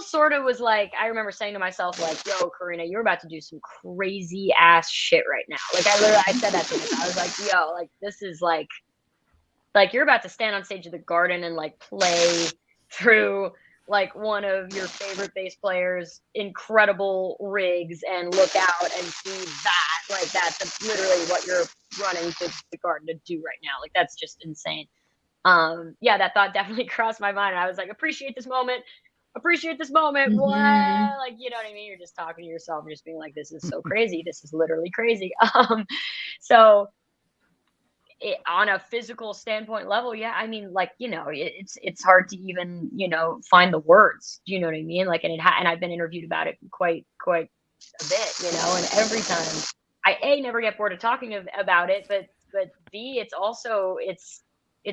sort of was like, I remember saying to myself, like, yo, Karina, you're about to do some crazy ass shit right now. Like I said that to myself. I was like, yo, like, this is like, Like you're about to stand on stage at the Garden and like play through like one of your favorite bass players' incredible rigs and look out and see that. Like that's literally what you're running to the Garden to do right now. Like that's just insane. Yeah, that thought definitely crossed my mind. And I was like, appreciate this moment. Mhm. What? Like, you know what I mean? You're just talking to yourself and just being like, this is so crazy. This is literally crazy. So on a physical standpoint level, yeah, I mean, like, you know, it's hard to even, you know, find the words. Do you know what I mean? Like, and I've been interviewed about it quite a bit, you know, and every time I never get bored of talking about it, but B, it's also it's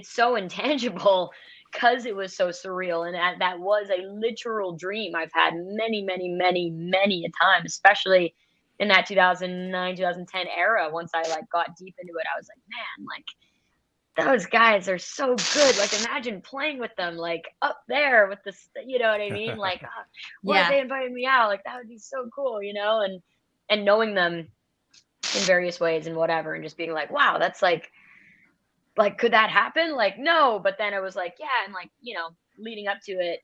so intangible because it was so surreal, and that was a literal dream I've had many a time, especially in that 2009 2010 era. Once I like got deep into it, I was like, man, like those guys are so good. Like imagine playing with them like up there with this, you know what I mean? Like what if they invited me out? Like that would be so cool, you know? And knowing them in various ways and whatever, and just being like, wow, that's like could that happen? Like no, but then it was like, yeah, and like, you know, leading up to it,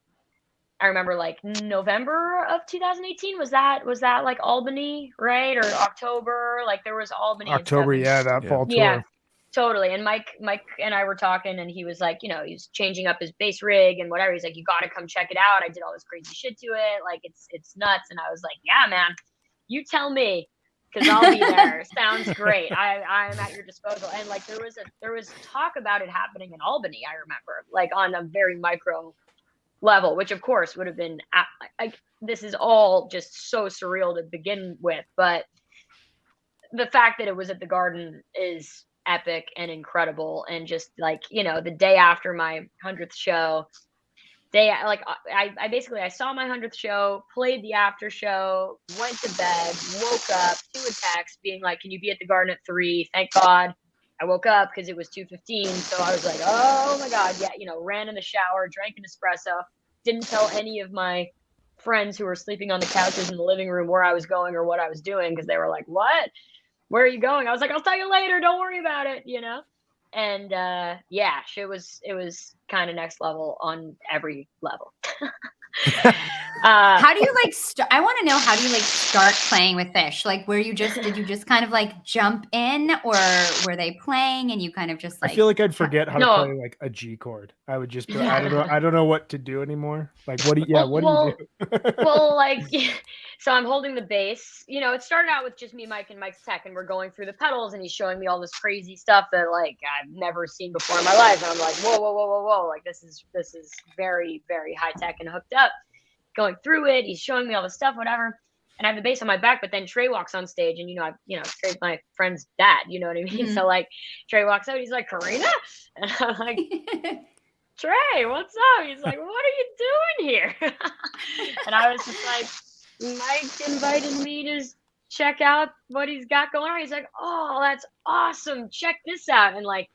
I remember like November of 2018 was that like Albany, right? Or October, like there was Albany October, and stuff. yeah, that fall tour. Yeah, totally. And Mike and I were talking, and he was like, you know, he's changing up his bass rig and whatever. He's like, you got to come check it out. I did all this crazy shit to it, like it's nuts. And I was like, yeah, man, you tell me, because I'll be there. Sounds great. I'm at your disposal. And like there was talk about it happening in Albany. I remember, like on a very micro level, which of course would have been this is all just so surreal to begin with, but the fact that it was at the Garden is epic and incredible. And just like, you know, the day after my 100th show, I basically I saw my 100th show, played the after show, went to bed, woke up to a text being like, can you be at the Garden at 3? Thank God I woke up because it was 2:15. So I was like, oh my God. Yeah. You know, ran in the shower, drank an espresso, didn't tell any of my friends who were sleeping on the couches in the living room where I was going or what I was doing, because they were like, what? Where are you going? I was like, I'll tell you later. Don't worry about it, you know? And yeah, it was kind of next level on every level. How do you like I want to know, how do you like start playing with Phish? Like did you just kind of like jump in, or were they playing and you kind of just like I feel like I'd forget how to play like a G chord. I would just be, I don't know what to do anymore. Like what do you do? Well, like so I'm holding the bass. You know, it started out with just me, Mike, and Mike's tech, and we're going through the pedals, and he's showing me all this crazy stuff that like I've never seen before in my life. And I'm like, whoa. Like this is very, very high tech and hooked up. Going through it, he's showing me all the stuff, whatever. And I have the bass on my back, but then Trey walks on stage, and Trey's my friend's dad, you know what I mean? Mm-hmm. So like Trey walks out, he's like, Karina? And I'm like, Trey, what's up? He's like, what are you doing here? And I was just like, Mike invited me to check out what he's got going on. He's like, oh, that's awesome. Check this out. And like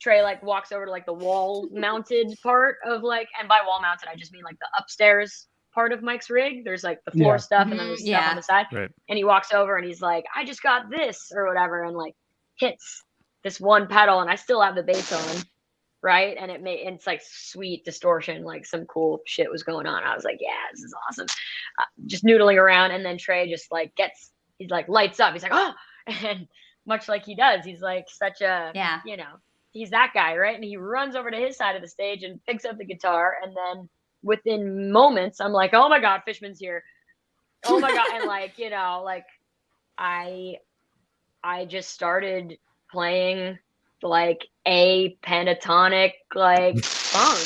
Trey like walks over to like the wall mounted part of like, and by wall mounted, I just mean like the upstairs part of Mike's rig. There's like the floor stuff and then there's stuff on the side. Right. And he walks over and he's like, I just got this or whatever, and like hits this one pedal, and I still have the bass on. Right. And it's like sweet distortion, like some cool shit was going on. I was like, yeah, this is awesome. Just noodling around. And then Trey just like he's like lights up. He's like, oh, and much like he does, he's like such a, you know, he's that guy. Right. And he runs over to his side of the stage and picks up the guitar. And then within moments, I'm like, oh my God, Fishman's here. Oh my God. And like, you know, like I just started playing like a pentatonic like funk.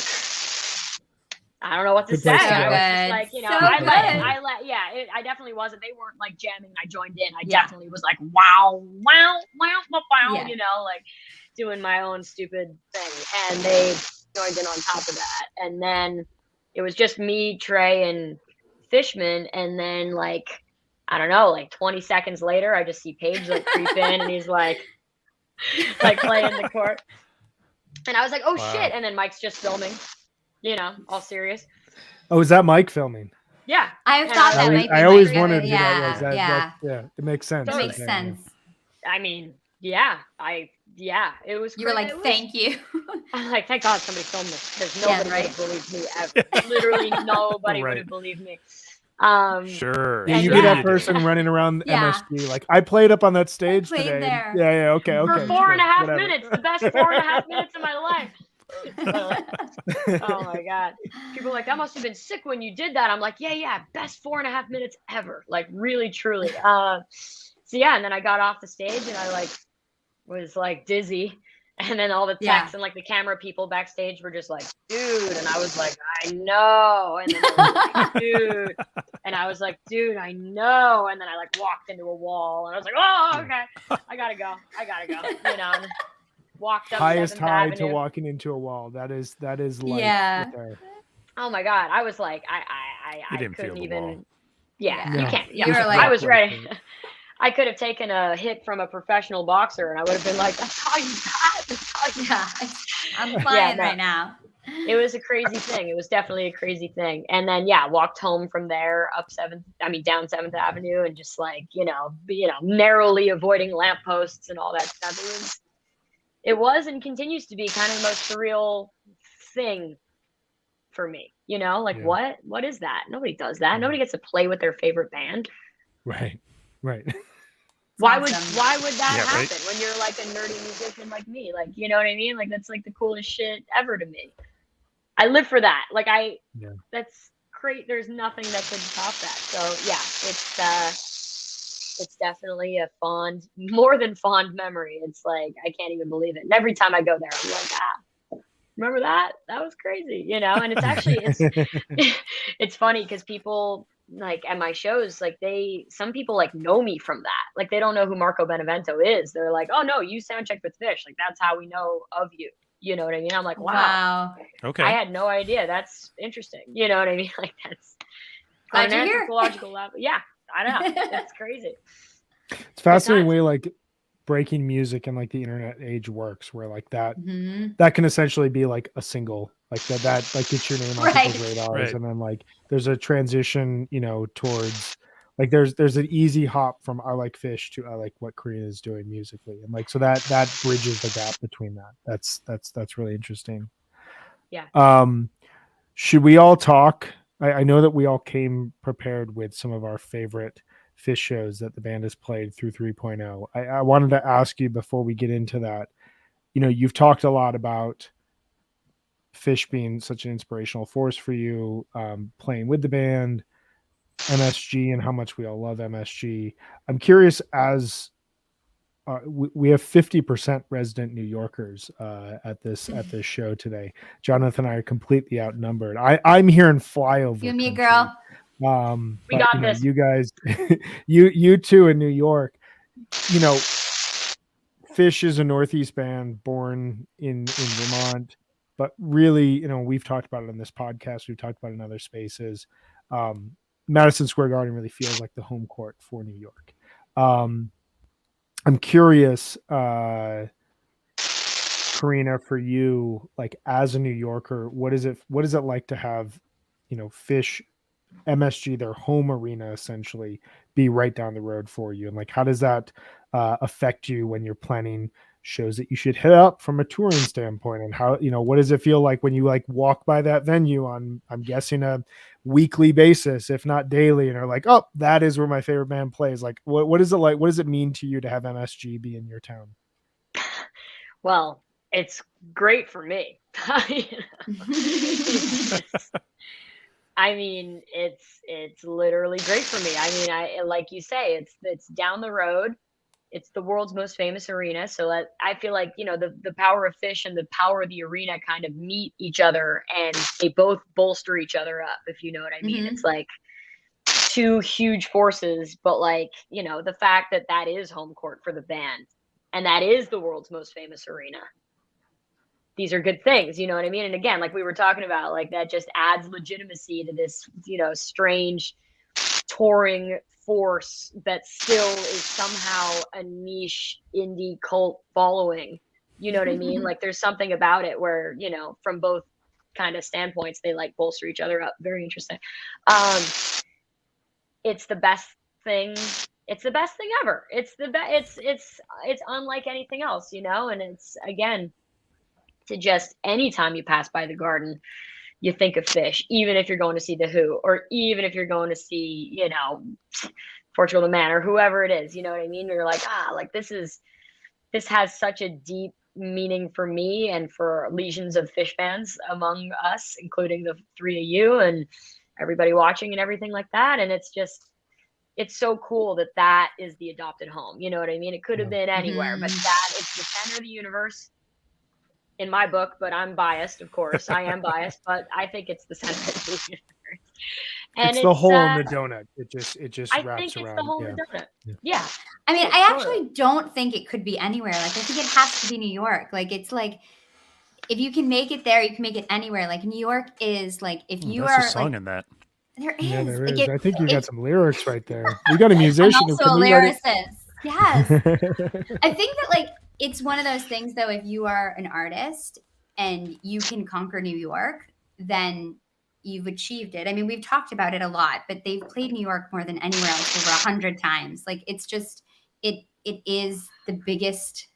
I don't know what to say. I was just like, you know, I definitely wasn't. They weren't like jamming. I joined in. I definitely was like, wow, you know, like doing my own stupid thing. And they joined in on top of that. And then it was just me, Trey, and Fishman. And then like, I don't know, like 20 seconds later, I just see Paige like creep in, and he's like playing the chord. And I was like, oh shit. And then Mike's just filming, you know, all serious. Oh, is that Mike filming? Yeah. I thought that might be I always wondered who that was. That, it makes sense. It makes sense. I mean, yeah, yeah, it was. You were like, thank you. I'm like, thank God somebody filmed this because Yeah, nobody right? would have believed me ever. Literally nobody would Right. have believed me. Sure. Yeah, And you sure be that you person did. running around Yeah. MSG like, I played up on that stage played today. there. Yeah, okay, For okay. 4.5 sure, whatever. minutes, the best 4.5 minutes of my life. Oh my God. People are like, that must have been sick when you did that. I'm like, yeah, best 4.5 minutes ever. Like really, truly. So yeah, and then I got off the stage and I like was like dizzy. And then all the techs and like the camera people backstage were just like, dude. And I was like, I know. And then they were like, dude. And I was like, dude, I know. And then I like walked into a wall and I was like, oh, okay. I gotta go. You know, and walked up Highest 7th high Avenue. to walking into a wall. That is life. Yeah. Right there. Oh my God. I was like, You I didn't feel couldn't the even. wall. Yeah, No. you can't. You Yeah, were like- I was Right ready. there. I could have taken a hit from a professional boxer and I would have been like, that's all you got. That's all you got. Yeah. I'm flying no. right now. It was a crazy thing. It was definitely a crazy thing. And then yeah, walked home from there down 7th Avenue and just like, narrowly avoiding lampposts and all that stuff. It was and continues to be kind of the most surreal thing for me. Like Yeah. what is that? Nobody does that. Yeah. Nobody gets to play with their favorite band. Right. Why awesome. would that Yeah, happen right. when you're like a nerdy musician like me? Like, you know what I mean? Like that's like the coolest shit ever to me. I live for that. Like that's great. There's nothing that could top that. So yeah, it's definitely a more than fond memory. It's like, I can't even believe it. And every time I go there, I'm like, remember that? That was crazy, And it's actually, it's funny because people like at my shows, like some people like know me from that. Like they don't know who Marco Benevento is. They're like, oh no, you soundcheck with Phish. Like that's how we know of you. You know what I mean? I'm like, wow. Okay. I had no idea. That's interesting. You know what I mean? Like that's Glad on you're an here. anthropological level. Yeah, I know. It's crazy. It's fascinating times. way like breaking music and like the internet age works, where like that Mhm. that can essentially be like a single, like that like gets your name on Right. people's radars, Right. and then like there's a transition, towards like there's an easy hop from I like Phish to I like what Karina is doing musically, and like so that bridges the gap between that. That's really interesting. Yeah. Should we all talk? I know that we all came prepared with some of our favorite Phish shows that the band has played through 3.0. I wanted to ask you before we get into that. You've talked a lot about Phish being such an inspirational force for you, playing with the band, MSG, and how much we all love MSG. I'm curious, as we have 50% resident New Yorkers at this show today. Jonathan and I are completely outnumbered. I'm here in flyover. You and me, country. girl. We But, got this. You guys, you two in New York, Phish is a Northeast band born in Vermont, but really, we've talked about it on this podcast. We've talked about it in other spaces. Madison Square Garden really feels like the home court for New York. I'm curious, Karina, for you, like as a New Yorker, what is it like to have, Phish, MSG, their home arena essentially, be right down the road for you? And like, how does that affect you when you're planning shows that you should hit up from a touring standpoint? And how, what does it feel like when you like walk by that venue on, I'm guessing, a weekly basis, if not daily, and are like, oh, that is where my favorite band plays? Like, what is it like? What does it mean to you to have MSG be in your town? Well, it's great for me. I mean, it's literally great for me. I mean, I like you say, it's down the road. It's the world's most famous arena. So I feel like, the power of Phish and the power of the arena kind of meet each other and they both bolster each other up, if you know what I mean. Mhm. It's like two huge forces, but like, the fact that is home court for the band and that is the world's most famous arena. These are good things, you know what I mean? And again, like we were talking about, like that just adds legitimacy to this, strange touring force that still is somehow a niche indie cult following. You know what I mean? Like there's something about it where, from both kind of standpoints, they like bolster each other up. Very interesting. It's the best thing it's the best thing ever. It's the best. It's unlike anything else, you know. And it's, again, to just anytime you pass by the Garden, you think of Phish, even if you're going to see the Who, or even if you're going to see, you know, Portugal the Man or whoever it is. You know what I mean? You're like, like this has such a deep meaning for me and for legions of Phish fans among us, including the three of you and everybody watching and everything like that. And it's so cool that is the adopted home. You know what I mean? It could have been anywhere, but that it's the center of the universe in my book. But I'm biased, of course. I am biased, but I think it's the center of the universe. And it's the hole in the donut. It just I wraps think it's around. the hole in the donut. Yeah. I mean, I actually don't think it could be anywhere. Like, I think it has to be New York. Like, it's like, if you can make it there, you can make it anywhere. Like, New York is like, if you That's are a song like, in that. there is. Yeah, there like, is. I think you got some lyrics right there. We got a I'm musician who also can a rewrite lyricist. Yes. I think that, like, it's one of those things, though, if you are an artist and you can conquer New York, then you've achieved it. I mean, we've talked about it a lot, but they've played New York more than anywhere else over 100 times. Like, it's just, it is the biggest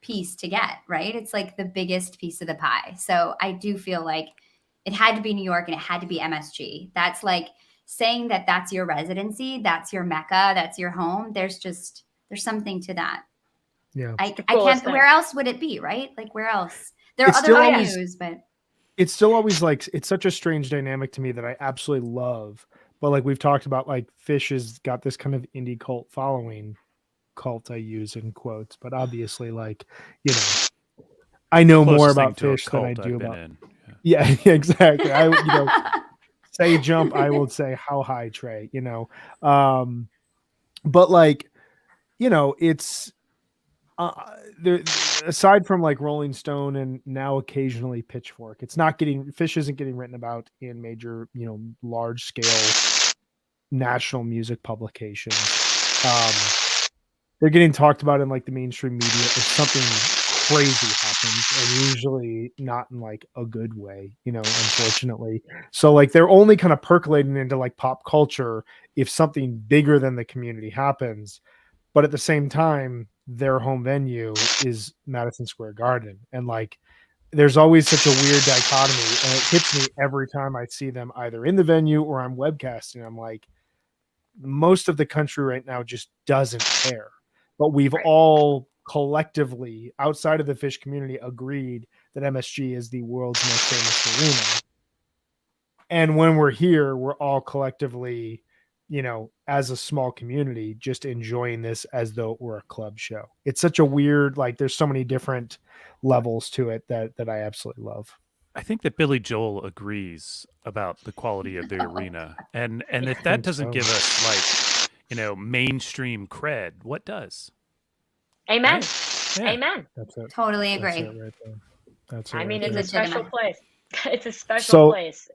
piece to get, right? It's like the biggest piece of the pie. So I do feel like it had to be New York and it had to be MSG. That's like saying that that's your residency, that's your Mecca, that's your home. There's something to that. Yeah. I can't, where else would it be, right? Like, where else? There are It's other still venues, but it's still always like, it's such a strange dynamic to me that I absolutely love. But like we've talked about, like Phish has got this kind of indie cult following. Cult I use in quotes, but obviously, like, you know, I know more about Phish than I do about. Yeah, exactly. Say jump, I will say how high, Trey. You know, but like, you know, it's there. Aside from like Rolling Stone and now occasionally Pitchfork, Phish isn't getting written about in major, you know, large scale national music publications. They're getting talked about in like the mainstream media if something crazy happens, and usually not in like a good way, you know, unfortunately. So like they're only kind of percolating into like pop culture if something bigger than the community happens. But at the same time, their home venue is Madison Square Garden. And like there's always such a weird dichotomy, and it hits me every time I see them either in the venue or I'm webcasting. I'm like, most of the country right now just doesn't care. But we've all collectively, outside of the Phish community, agreed that MSG is the world's most famous arena. And when we're here, we're all collectively, you know, as a small community, just enjoying this as though it were a club show. It's such a weird, like, there's so many different levels to it that I absolutely love. I think that Billy Joel agrees about the quality of the arena. And if that doesn't give us, like, you know, mainstream cred, what does? Amen. Right? Yeah. Amen. That's it. totally agree. That's it right there. That's it. I mean, right it's there. a special place. It's a special place.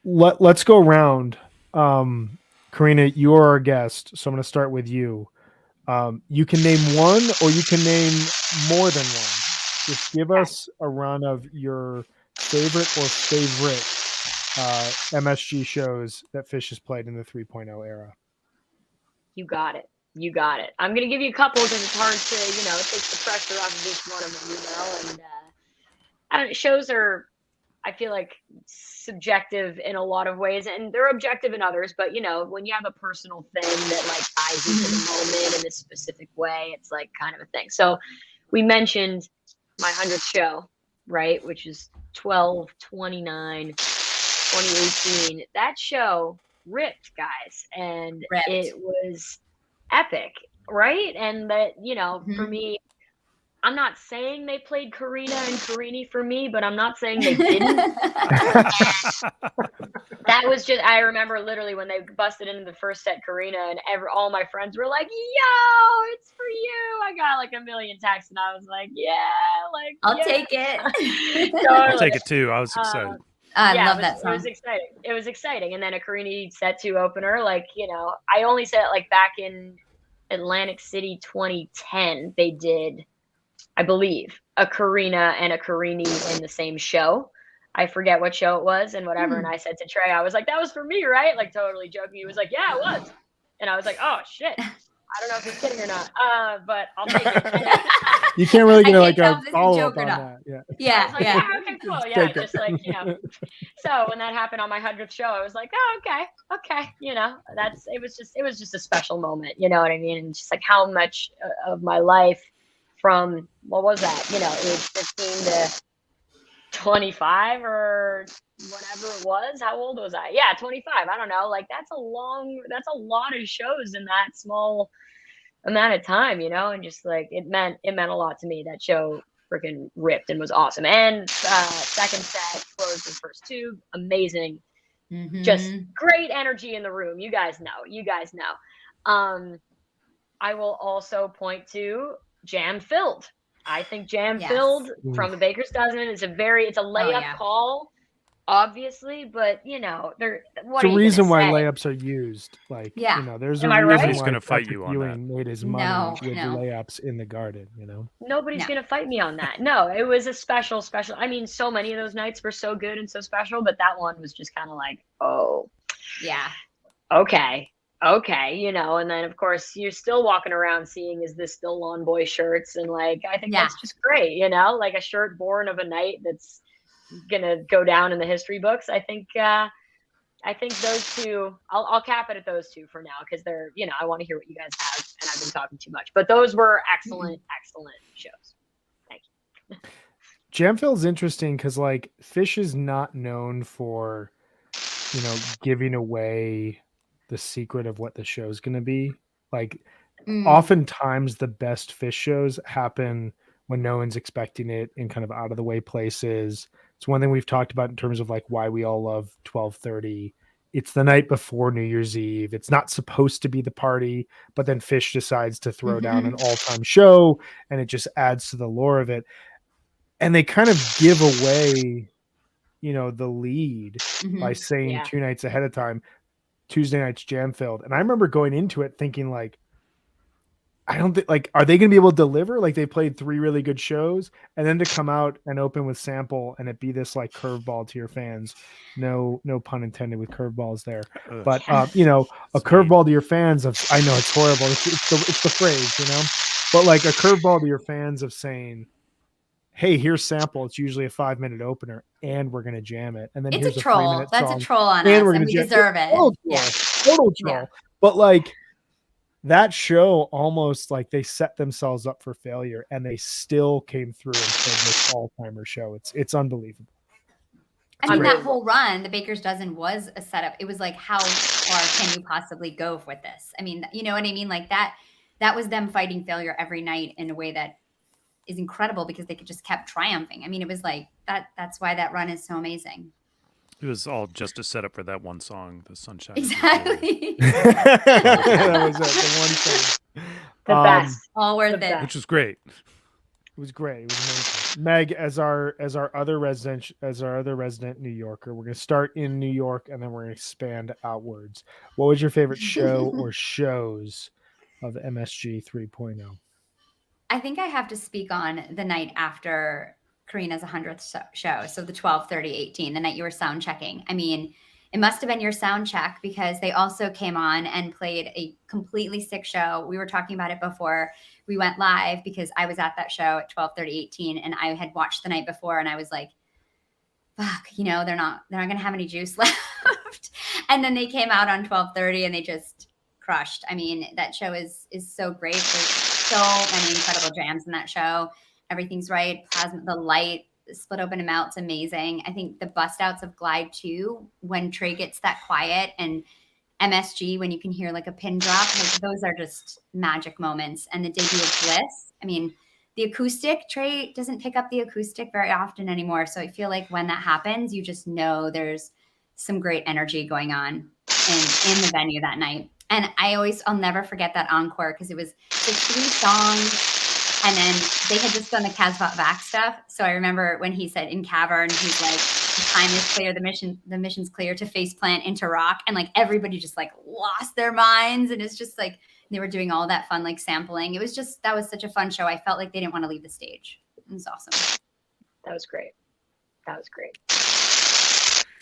Let's go around. Karina, you are our guest, so I'm going to start with you. You can name one, or you can name more than one. Just give us a run of your favorite MSG shows that Phish has played in the 3.0 era. You got it. You got it. I'm going to give you a couple because it's hard to, you know, take the pressure off of each one of them, you know. And I don't know, shows are, I feel like, subjective in a lot of ways, and they're objective in others. But, you know, when you have a personal thing that like ties you to the moment in a specific way, it's like kind of a thing. So we mentioned my 100th show, right, which is 12/29/2018. That show ripped, guys, and it was epic, right? And that, you know, for me, I'm not saying they played Karina and Karini for me, but I'm not saying they didn't. That was just, I remember literally when they busted into the first set, Karina, and all my friends were like, yo, it's for you. I got like a million texts, and I was like, yeah, like, I'll take it. Totally. I'll take it too. I was excited. I love that song. It was exciting. It was exciting. And then a Karini set 2 opener, like, you know, I only said it like back in Atlantic City 2010, they did, I believe, a Karina and a Karini in the same show. I forget what show it was and whatever. And I said to Trey, I was like, that was for me, right? Like totally joking. He was like, yeah, it was. And I was like, oh shit. I don't know if he's kidding or not, but I'll take it. You can't really get I like can't tell a if this is a follow joke up or on not. that. Yeah. Yeah, I was like, yeah. yeah, okay, cool. Just Yeah, take it. just like, So when that happened on my 100th show, I was like, oh, okay. It was just a special moment. You know what I mean? And just like how much of my life from, what was that? Age 15 to 25 or whatever it was. How old was I? Yeah, 25. I don't know. Like that's a lot of shows in that small amount of time, and just like it meant a lot to me. That show freaking ripped and was awesome. And second set closed the first tube, amazing, just great energy in the room. You guys know. I will also point to Jam Filled. I think Jam Filled from the Baker's Dozen is it's a layup call, obviously, but what It's a reason why say? layups are used. Like, there's Am a I reason right? Nobody's why gonna fight Patrick you on Ewing made his money with No. layups in the Garden. Nobody's gonna fight me on that. No, it was a special. I mean, so many of those nights were so good and so special, but that one was just kind of like, oh, yeah, okay, and then of course you're still walking around seeing, is this still Lawn Boy shirts? And like, I think that's just great, like a shirt born of a night that's gonna go down in the history books. I think those two, I'll cap it at those two for now, because they're, I want to hear what you guys have, and I've been talking too much, but those were excellent shows. Thank you. Jamfield's interesting because like Phish is not known for, giving away the secret of what the show's going to be. Like oftentimes the best Phish shows happen when no one's expecting it in kind of out of the way places. It's one thing we've talked about in terms of like why we all love 12:30. It's the night before New Year's Eve. It's not supposed to be the party, but then Phish decides to throw down an all-time show, and it just adds to the lore of it. And they kind of give away, the lead by saying 2 nights ahead of time, Tuesday night's Jam Filled. And I remember going into it thinking like, I don't think like, are they going to be able to deliver? Like they played 3 really good shows, and then to come out and open with Sample and it be this like curveball to your fans. No pun intended with curveballs there, but a curveball to your fans of, I know it's horrible. It's the phrase, but like a curveball to your fans of saying, hey, here's Sample. It's usually a 5-minute opener, and we're gonna jam it. And then it's here's a troll. 3-minute That's song, a troll on and us, we're and gonna we jam deserve it. Total troll. But like that show, almost like they set themselves up for failure, and they still came through and played this all-timer show. It's unbelievable. I mean, that whole run, the Baker's Dozen, was a setup. It was like, how far can you possibly go with this? I mean, you know what I mean? Like that was them fighting failure every night in a way that is incredible, because they just kept triumphing. I mean, it was like that. That's why that run is so amazing. It was all just a setup for that one song, The Sunshine. Exactly. That was the one thing. The best. All worth it. Which was great. It was great. It was amazing. Meg, as our other resident New Yorker, we're gonna start in New York and then we're gonna expand outwards. What was your favorite show or shows of MSG 3.0? I think I have to speak on the night after Karina's 100th show. So the 12/30/18, the night you were sound checking. I mean, it must have been your sound check, because they also came on and played a completely sick show. We were talking about it before we went live, because I was at that show at 12/30/18, and I had watched the night before, and I was like, fuck, they're not going to have any juice left. And then they came out on 12:30 and they just crushed. I mean, that show is so great. There's so many incredible jams in that show. Everything's right. Plasma, the light, Split Open and Melt's amazing. I think the bust outs of Glide 2, when Trey gets that quiet, and MSG, when you can hear like a pin drop, like those are just magic moments. And the debut of Bliss, I mean, the acoustic, Trey doesn't pick up the acoustic very often anymore. So I feel like when that happens, you just know there's some great energy going on in the venue that night. And I'll never forget that encore, because it was like 3 songs, and then they had just done the Casbah back stuff. So I remember when he said in Cavern, he's like, the time is clear, the mission's clear to face plant into rock. And like everybody just like lost their minds. And it's just like they were doing all that fun like sampling. It was just, that was such a fun show. I felt like they didn't want to leave the stage. It was awesome. That was great.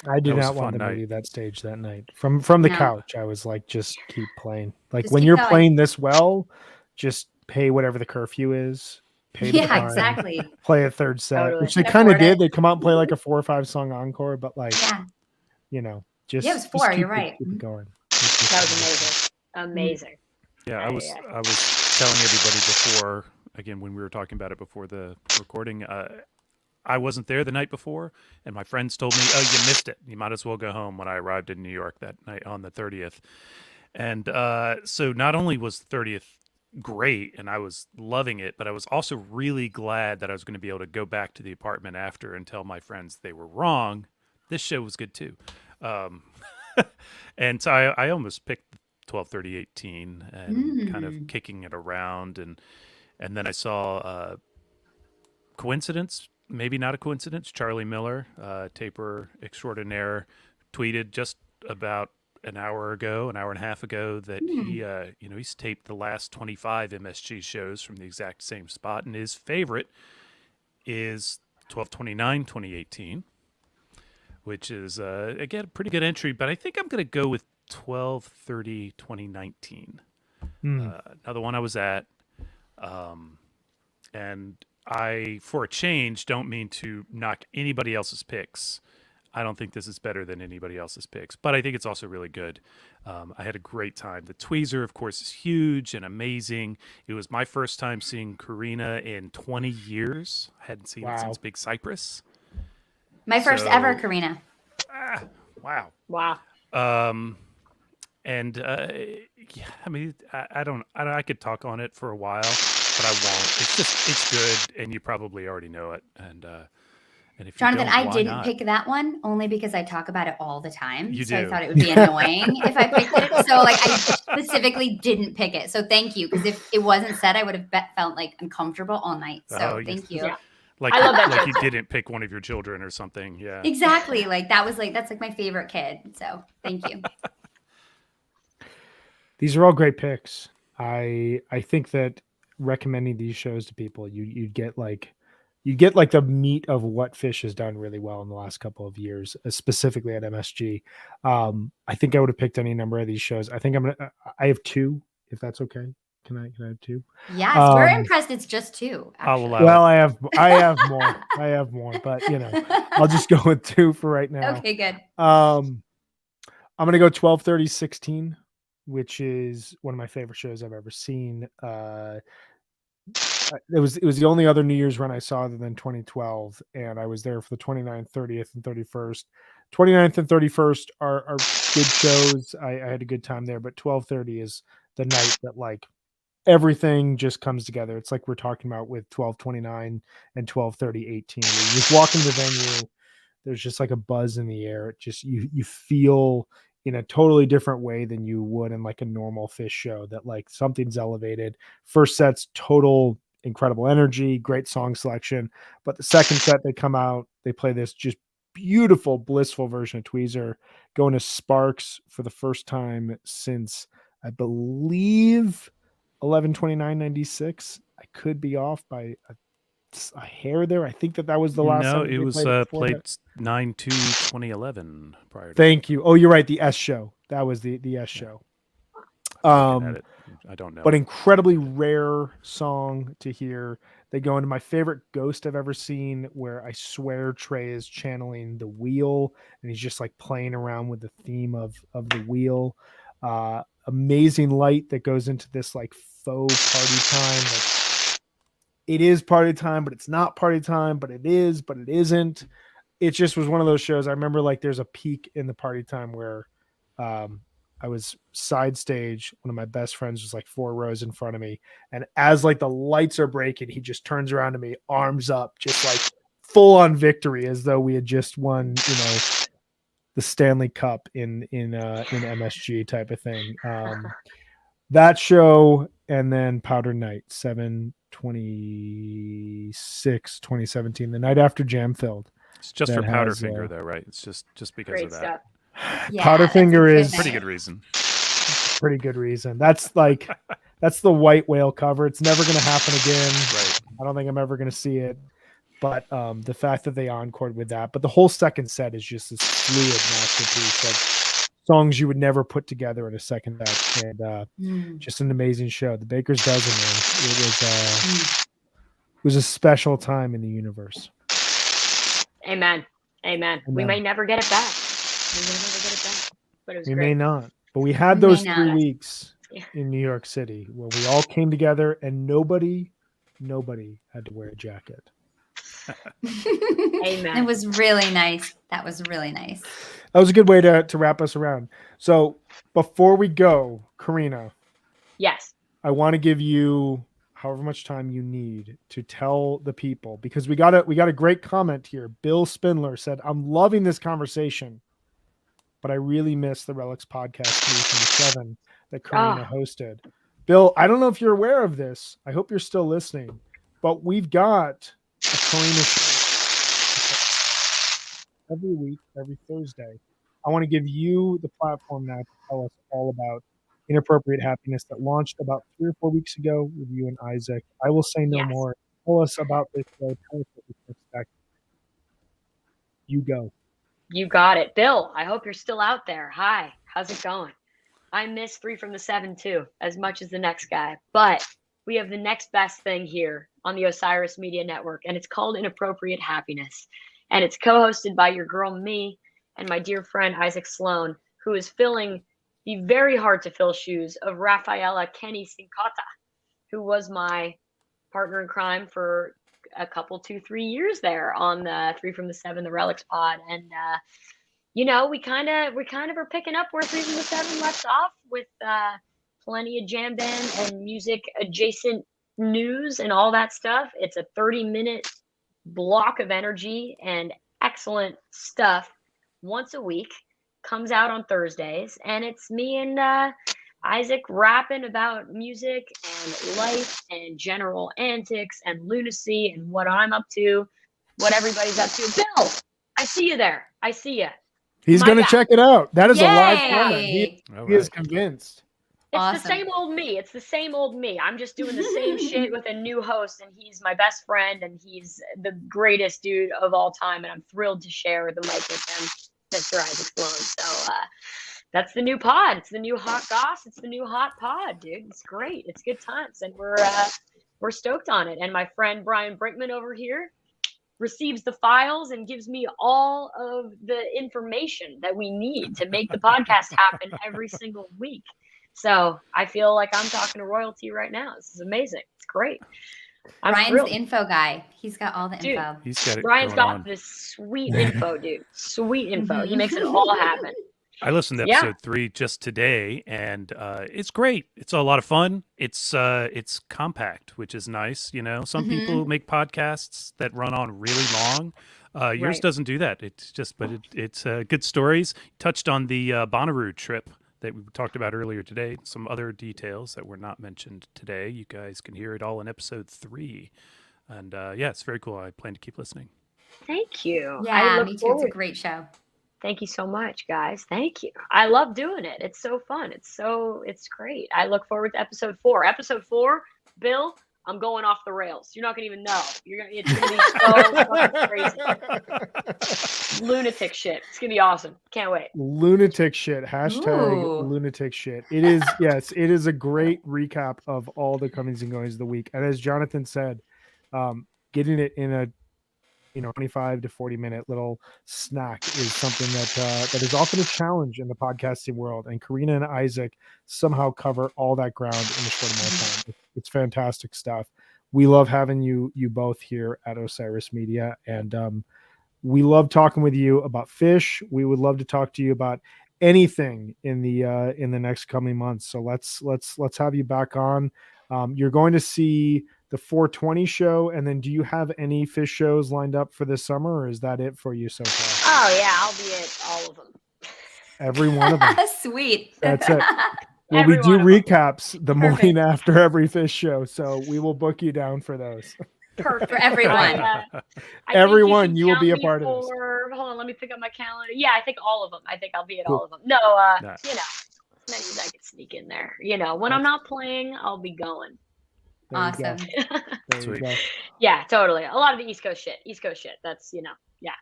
I did That was not a want fun them to night. leave that stage that night. From the No. couch, I was like, just keep playing. Like Just when keep you're going. playing this well, just pay whatever the curfew is. Pay the Yeah, fine, exactly. play a third set, Totally. which they Can kind of afford did. it. They come out and play like a 4 or 5 song encore, but like, Yeah. you know, just Yeah, it was just 4, keep you're it- right. Keep it going. That was amazing. Amazing. Yeah, I Yeah, was yeah. I was telling everybody before, again, when we were talking about it before the recording, I wasn't there the night before, and my friends told me, "Oh, you missed it. You might as well go home." When I arrived in New York that night on the 30th, and so not only was the 30th great, and I was loving it, but I was also really glad that I was going to be able to go back to the apartment after and tell my friends they were wrong. This show was good too, and so I almost picked 12:30:18 and kind of kicking it around, and then I saw coincidence, maybe not a coincidence. Charlie Miller, taper extraordinaire, tweeted just about an hour and a half ago, that he, he's taped the last 25 MSG shows from the exact same spot, and his favorite is 12/29/2018, which is again a pretty good entry. But I think I'm going to go with 12/30/2019. Another one I was at, and I, for a change, don't mean to knock anybody else's picks. I don't think this is better than anybody else's picks, but I think it's also really good. I had a great time. The tweezer, of course, is huge and amazing. It was my first time seeing Karina in 20 years. I hadn't seen it since Big Cypress. My first ever Karina. Wow. Wow. And yeah, I mean, I could talk on it for a while, but I won't. It's good, and you probably already know it. And if Jonathan, you don't, I why didn't not? pick that one only because I talk about it all the time. You so do. I thought it would be annoying if I picked it. So like I specifically didn't pick it. So thank you, because if it wasn't said, I would have felt like uncomfortable all night. So Oh, thank you. Yeah. Like, I love that like joke. you didn't pick one of your children or something. Yeah. Exactly. Like that's like my favorite kid. So thank you. These are all great picks. I think that recommending these shows to people, you'd get like the meat of what Phish has done really well in the last couple of years, specifically at MSG. I think I would have picked any number of these shows. I think I have 2, if that's okay. Can I have 2? Yes, we're impressed. It's just 2. I'll Actually. allow Well, I have more. I have more, but I'll just go with 2 for right now. Okay, good. I'm gonna go 12/30/16, which is one of my favorite shows I've ever seen. It was the only other New Year's run I saw other than 2012, and I was there for the 29th, 30th, and 31st. 29th and 31st are good shows. I had a good time there, but 12/30 is the night that like everything just comes together. It's like we're talking about with 12/29 and 12/30/18. You just walk into the venue, there's just like a buzz in the air. It just you feel in a totally different way than you would in like a normal Phish show, that like something's elevated. First set's total incredible energy, great song selection, but the second set they come out, they play this just beautiful, blissful version of Tweezer, going to Sparks for the first time since I believe 11/29/96. I could be off by a hair there. I think that was the last No, time it was played before played that. 9/2/2011 prior to Thank you. Oh, you're right. The S show. That was the S show. looking at it. I don't know. But incredibly rare song to hear. They go into my favorite Ghost I've ever seen, where I swear Trey is channeling the wheel, and he's just like playing around with the theme of the wheel. Amazing light that goes into this like faux party time. Like, it is party time, but it's not party time, but it is, but it isn't. It just was one of those shows. I remember like there's a peak in the party time where I was side stage. One of my best friends was like 4 rows in front of me. And as like the lights are breaking, he just turns around to me, arms up, just like full on victory, as though we had just won, the Stanley Cup in MSG type of thing. That show, and then Powder Night, 7/26/2017, the night after Jam Filled. It's just for that Powderfinger, though, right? It's just because Great of that. stuff. Yeah, Powderfinger that's is a Pretty good reason. pretty good reason. That's like that's the White Whale cover. It's never going to happen again. Right. I don't think I'm ever going to see it. But the fact that they encored with that, but the whole second set is just this fluid masterpiece of songs you would never put together in a second set, and just an amazing show. The Baker's Dozen, man. It was a special time in the universe. Amen. We may never get it back. But it was we great. may not, but we had those 3 weeks in New York City where we all came together and nobody had to wear a jacket. Amen. It was really nice. That was really nice. That was a good way to wrap us around. So before we go, Karina. Yes. I want to give you however much time you need to tell the people, because we got a great comment here. Bill Spindler said, "I'm loving this conversation, but I really miss the Relics podcast 3.7 that Karina hosted." Bill, I don't know if you're aware of this. I hope you're still listening, but we've got a Karina every week, every Thursday. I want to give you the platform now to tell us all about Inappropriate Happiness that launched about 3 or 4 weeks ago with you and Isaac. I will say no more. Tell us about this show. Tell us what we can expect. You go. You got it. Bill, I hope you're still out there. Hi, how's it going? I miss 3 from the 7 too, as much as the next guy. But we have the next best thing here on the Osiris Media Network, and it's called Inappropriate Happiness. And it's co-hosted by your girl, me, and my dear friend, Isaac Sloan, who is filling the very hard-to-fill shoes of Rafaela Kenny Sincata, who was my partner in crime for a couple, 2-3 years there on the 3 from the 7, the Relics pod. And, we kind of are picking up where 3 from the 7 left off with plenty of jam band and music adjacent news and all that stuff. It's a 30-minute block of energy and excellent stuff once a week. Comes out on Thursdays, and it's me and Isaac rapping about music and life and general antics and lunacy and what I'm up to, what everybody's up to. Bill, I see you there. I see you. He's going to check it out. That is a live comment. He is convinced. It's the same old me. It's the same old me. I'm just doing the same shit with a new host, and he's my best friend, and he's the greatest dude of all time, and I'm thrilled to share the mic with him, Mr. Isaac Sloan. So that's the new pod. It's the new hot goss. It's the new hot pod, dude. It's great. It's good times, and we're stoked on it. And my friend Brian Brinkman over here receives the files and gives me all of the information that we need to make the podcast happen every single week. So I feel like I'm talking to royalty right now. This is amazing. It's great. Brian's thrilled. the info guy. He's got all the info. He's got it. Brian's got this sweet info, dude. Sweet info. He makes it all happen. I listened to episode 3 just today, and it's great. It's a lot of fun. It's compact, which is nice. You know, some people make podcasts that run on really long. Yours doesn't do that. It's just, but it's good stories. Touched on the Bonnaroo trip that we talked about earlier today. Some other details that were not mentioned today. You guys can hear it all in episode 3. And it's very cool. I plan to keep listening. Thank you. Yeah, me too. It's a great show. Thank you so much, guys. Thank you. I love doing it. It's so fun. It's great. I look forward to episode 4. Episode 4, Bill, I'm going off the rails. You're not gonna even know. It's gonna be so fucking crazy. Lunatic shit. It's gonna be awesome. Can't wait. Lunatic shit. Hashtag lunatic shit. It is, yes, it is a great recap of all the comings and goings of the week. And as Jonathan said, getting it in a 25 to 40 minute little snack is something that is often a challenge in the podcasting world. And Karina and Isaac somehow cover all that ground in a short amount of time. It's fantastic stuff. We love having you both here at Osiris Media, and we love talking with you about Phish. We would love to talk to you about anything in the next coming months. So let's have you back on. You're going to see the 420 show, and then do you have any Phish shows lined up for this summer, or is that it for you so far? Oh yeah, I'll be at all of them. Every one of them. Sweet. That's it. Well, we do recaps the morning after every Phish show, so we will book you down for those. Perfect. For everyone. Everyone, you will be a part of this. Hold on, let me pick up my calendar. Yeah, I think all of them. I think I'll be at all of them. No, Nice. as many as I could sneak in there. When I'm not playing, I'll be going. There you go. Awesome. There you Sweet. go. Yeah, totally. A lot of the East Coast shit. That's, yeah,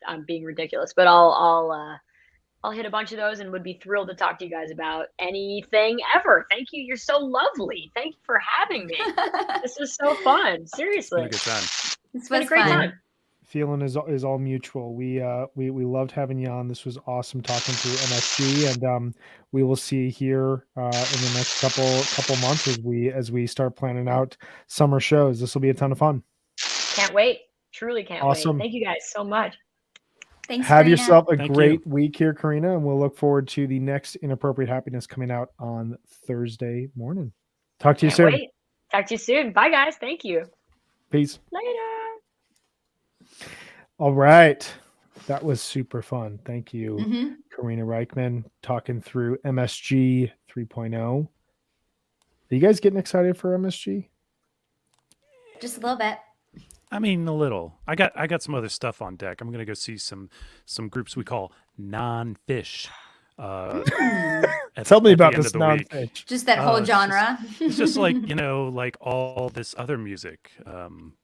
I'm being ridiculous, but I'll hit a bunch of those and would be thrilled to talk to you guys about anything ever. Thank you. You're so lovely. Thank you for having me. This was so fun. It's been Seriously. a good time. This been a was great fun. time. Feeling is all mutual. We loved having you on. This was awesome talking through MSG, and we will see you here in the next couple months as we start planning out summer shows. This will be a ton of fun. Can't wait. Truly can't Awesome. wait. Thank you guys so much. Thanks, Have Karina. yourself a Thank great week here, Karina, and we'll look forward to the next Inappropriate Happiness coming out on Thursday morning. Talk to you Can't soon. wait. Talk to you soon. Bye, guys. Thank you. Peace. Later. All right. That was super fun. Thank you, Mhm. Karina Rykman, talking through MSG 3.0. Are you guys getting excited for MSG? Just a little bit. I mean, a little. I got some other stuff on deck. I'm gonna go see some groups we call non-fish. Tell me about this non-fish. Just that whole genre. It's just like, like all this other music.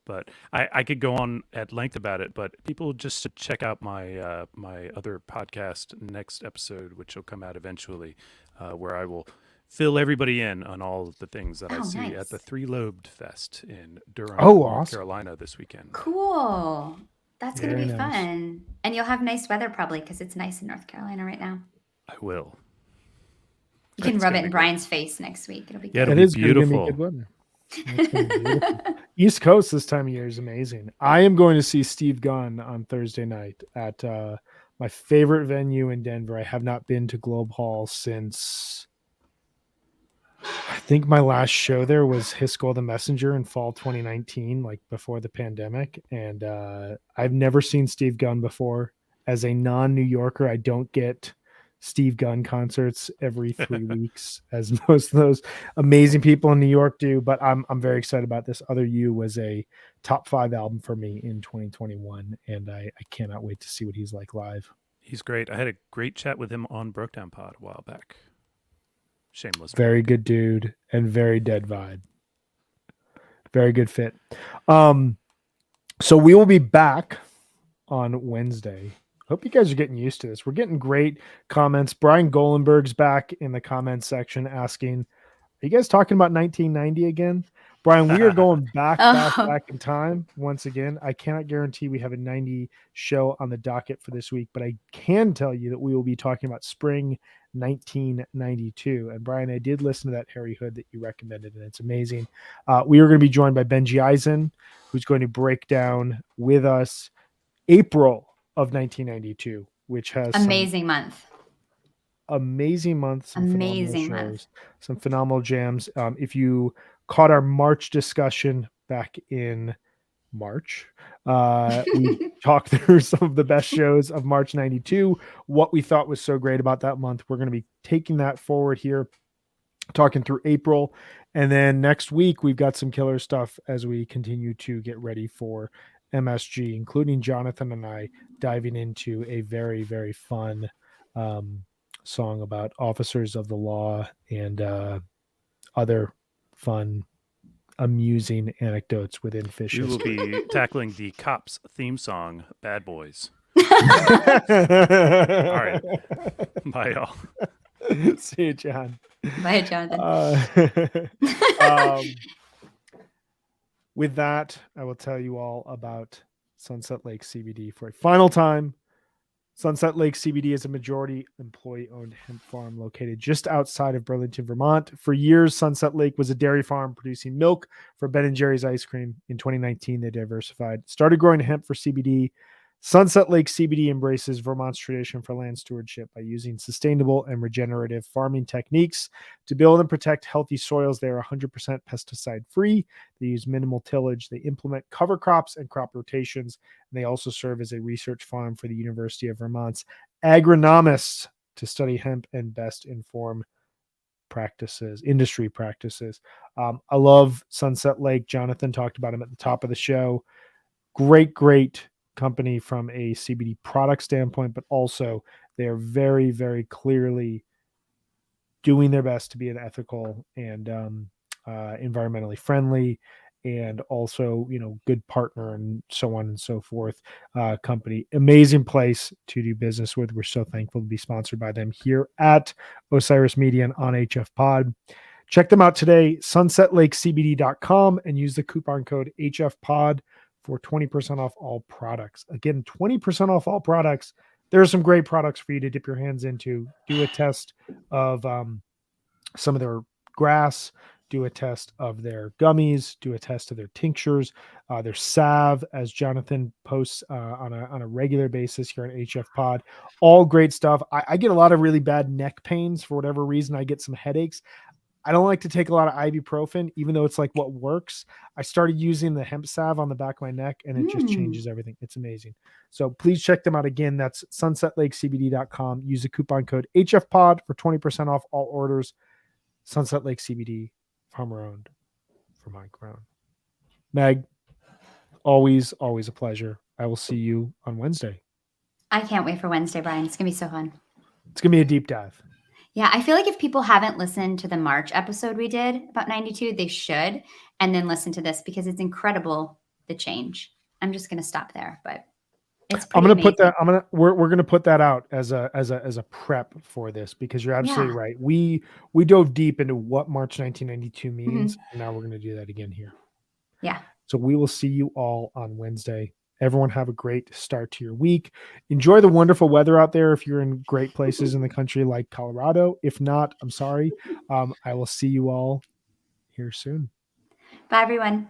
But I could go on at length about it, but people just should check out my my other podcast next episode, which will come out eventually, where I will fill everybody in on all of the things that I see nice. at the Three Lobed Fest in Durham, Oh, North awesome. Carolina this weekend. Cool. That's going to Very be nice. fun. And you'll have nice weather probably because it's nice in North Carolina right now. I will. You can It's rub gonna it be in good. Brian's face next week. It'll be Yeah, good. it'll It be is gonna be beautiful. good weather. It's gonna be beautiful. East Coast this time of year is amazing. I am going to see Steve Gunn on Thursday night at my favorite venue in Denver. I have not been to Globe Hall since I think my last show there was Hisco the Messenger in fall 2019, like before the pandemic. And I've never seen Steve Gunn before. As a non-New Yorker, I don't get Steve Gunn concerts every 3 weeks, as most of those amazing people in New York do. But I'm very excited about this. Other You was a top 5 album for me in 2021, and I cannot wait to see what he's like live. He's great. I had a great chat with him on Brokedown Pod a while back. Shameless. Very good dude and very dead vibe. Very good fit. So we will be back on Wednesday. Hope you guys are getting used to this. We're getting great comments. Brian Golenberg's back in the comments section asking, are you guys talking about 1990 again? Brian, we are going back in time once again. I cannot guarantee we have a 90 show on the docket for this week, but I can tell you that we will be talking about spring 1992. And Brian, I did listen to that Harry Hood that you recommended, and it's amazing. We are going to be joined by Benji Eisen, who's going to break down with us April of 1992, which has Amazing month. Amazing month, some Amazing phenomenal month. shows, some phenomenal jams. If you caught our March discussion back in March, we talked through some of the best shows of March 92, what we thought was so great about that month. We're going to be taking that forward here, talking through April. And then next week, we've got some killer stuff as we continue to get ready for MSG, including Jonathan and I diving into a very, very fun song about officers of the law and other fun, amusing anecdotes within Phish We will history. be tackling the Cops theme song, Bad Boys. right. Bye, y'all. See you, John. Bye, Jonathan. With that, I will tell you all about Sunset Lake CBD for a final time. Sunset Lake CBD is a majority employee-owned hemp farm located just outside of Burlington, Vermont. For years, Sunset Lake was a dairy farm producing milk for Ben & Jerry's ice cream. In 2019, they diversified, started growing hemp for CBD. Sunset Lake CBD embraces Vermont's tradition for land stewardship by using sustainable and regenerative farming techniques to build and protect healthy soils. They are 100% pesticide-free. They use minimal tillage. They implement cover crops and crop rotations. And they also serve as a research farm for the University of Vermont's agronomists to study hemp and best inform industry practices. I love Sunset Lake. Jonathan talked about him at the top of the show. Great company from a CBD product standpoint, but also they're very, very clearly doing their best to be an ethical and environmentally friendly, and also, good partner and so on and so forth. Company, amazing place to do business with. We're so thankful to be sponsored by them here at Osiris Media and on HF Pod. Check them out today, sunsetlakecbd.com, and use the coupon code HFPOD for 20% off all products. Again, 20% off all products. There are some great products for you to dip your hands into. Do a test of some of their grass, do a test of their gummies, do a test of their tinctures, their salve, as Jonathan posts on a regular basis here on HF Pod. All great stuff. I get a lot of really bad neck pains for whatever reason. I get some headaches. I don't like to take a lot of ibuprofen, even though it's like what works. I started using the hemp salve on the back of my neck, and it just changes everything. It's amazing. So please check them out. Again, that's sunsetlakecbd.com. Use the coupon code HFPOD for 20% off all orders. Sunset Lake CBD, farmer owned, from high ground. Meg, always a pleasure. I will see you on Wednesday. I can't wait for Wednesday, Brian. It's going to be so fun. It's going to be a deep dive. Yeah, I feel like if people haven't listened to the March episode we did about 92, they should, and then listen to this because it's incredible, the change. I'm just going to stop there, but it's pretty amazing. We're going to put that out as a prep for this, because you're absolutely right. We dove deep into what March 1992 means, and now we're going to do that again here. Yeah. So we will see you all on Wednesday. Everyone have a great start to your week. Enjoy the wonderful weather out there if you're in great places in the country like Colorado. If not, I'm sorry. I will see you all here soon. Bye, everyone.